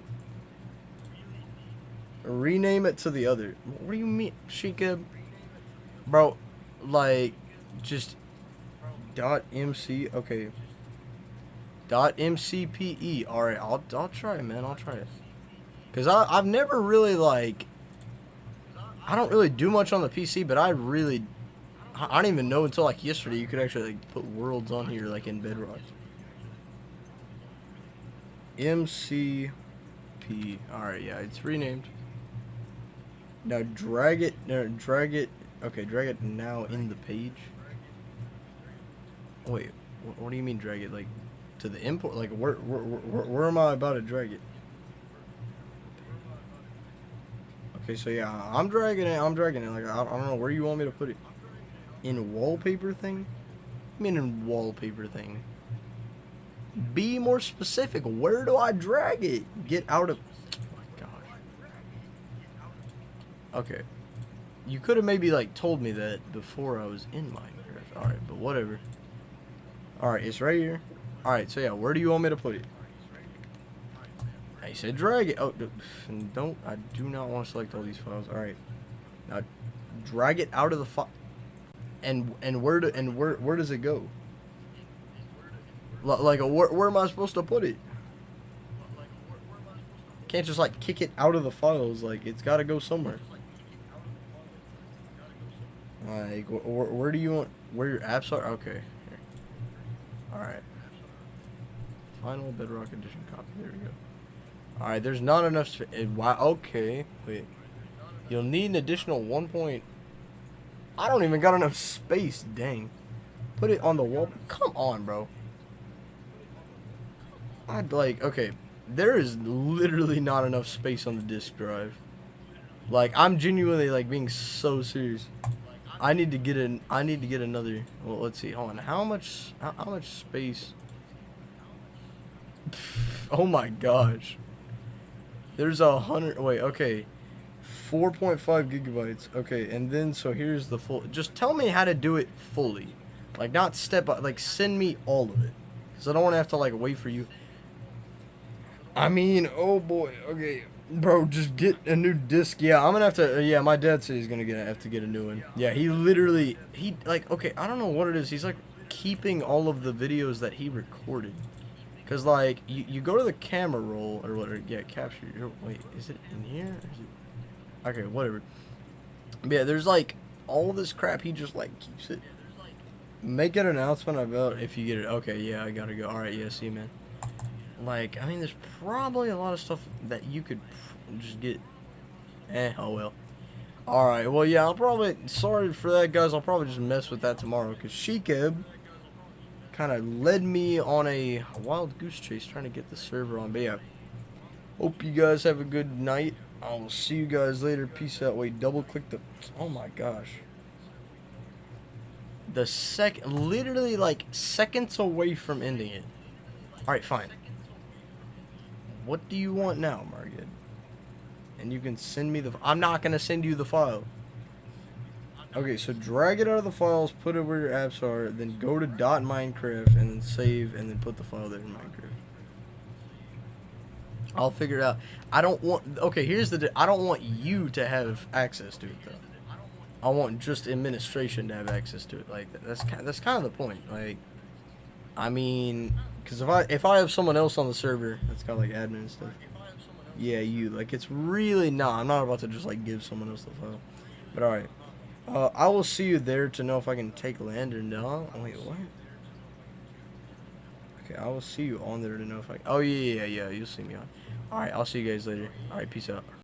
Rename it to the other. What do you mean, Shekeb? Bro, like, just .mc. Okay. .mcpe. Alright, I'll try it, man. I'll try it. Because I've never really, like... I don't really do much on the PC, but I didn't even know until, like, yesterday you could actually, like, put worlds on here, like, in Bedrock. MCP. Alright, yeah, it's renamed. Now, drag it... Okay, drag it now in the page. Wait, what do you mean drag it? Like... to the import, like where am I about to drag it? Okay, so yeah, I'm dragging it. Like I don't know where you want me to put it. In wallpaper thing? I mean in wallpaper thing. Be more specific. Where do I drag it? Get out of. Oh my gosh. Okay. You could have maybe like told me that before I was in Minecraft. All right, but whatever. All right, it's right here. Alright, so yeah, where do you want me to put it? I said drag it. Oh, I do not want to select all these files. Alright. Now, drag it out of the file. And where does it go? Like, where am I supposed to put it? Can't just, like, kick it out of the files. Like, it's got to go somewhere. Like, where do you want, where your apps are? Okay. Alright. Final Bedrock Edition copy. There we go. Alright, there's not enough space. Okay, wait. You'll need an additional 1 point. I don't even got enough space, dang. Put it on the wall. Come on, bro. I'd like, okay. There is literally not enough space on the disk drive. Like, I'm genuinely, like, being so serious. I need to get another. Well, let's see. Hold on. How much space Oh my gosh. There's 100. Wait, okay. 4.5 gigabytes. Okay, and then so here's the full. Just tell me how to do it fully, like not step by. Like send me all of it, cause I don't want to have to like wait for you. I mean, oh boy. Okay, bro, just get a new disc. Yeah, I'm gonna have to. Yeah, my dad said he's gonna have to get a new one. Yeah, he literally like okay. I don't know what it is. He's like keeping all of the videos that he recorded. Cause like you go to the camera roll or whatever. Yeah, capture. Wait, is it in here? Or is it? Okay, whatever. But yeah, there's like all this crap. He just like keeps it. Make an announcement about if you get it. Okay, yeah, I gotta go. All right, yeah, see you, man. Like, I mean, there's probably a lot of stuff that you could just get. Oh well. All right, well, yeah, I'll probably. Sorry for that, guys. I'll probably just mess with that tomorrow because Shekeb kind of led me on a wild goose chase trying to get the server on. But yeah, hope you guys have a good night. I will see you guys later. Peace out. Wait, double click the. Oh my gosh. Literally like seconds away from ending it. All right, fine. What do you want now, Margaret? And you can send me the. I'm not gonna send you the file. Okay, so drag it out of the files, put it where your apps are, then go to .minecraft and then save, and then put the file there in Minecraft. I'll figure it out. I don't want. Okay, here's the. I don't want you to have access to it though. I want just administration to have access to it. Like that's kind of the point. Like, I mean, because if I have someone else on the server that's got like admin and stuff. Yeah, you like it's really I'm not about to just like give someone else the file. But all right. I will see you there to know if I can take land or not. Wait, what? Okay, I will see you on there to know if I. Oh yeah, you'll see me on. All right, I'll see you guys later. All right, peace out.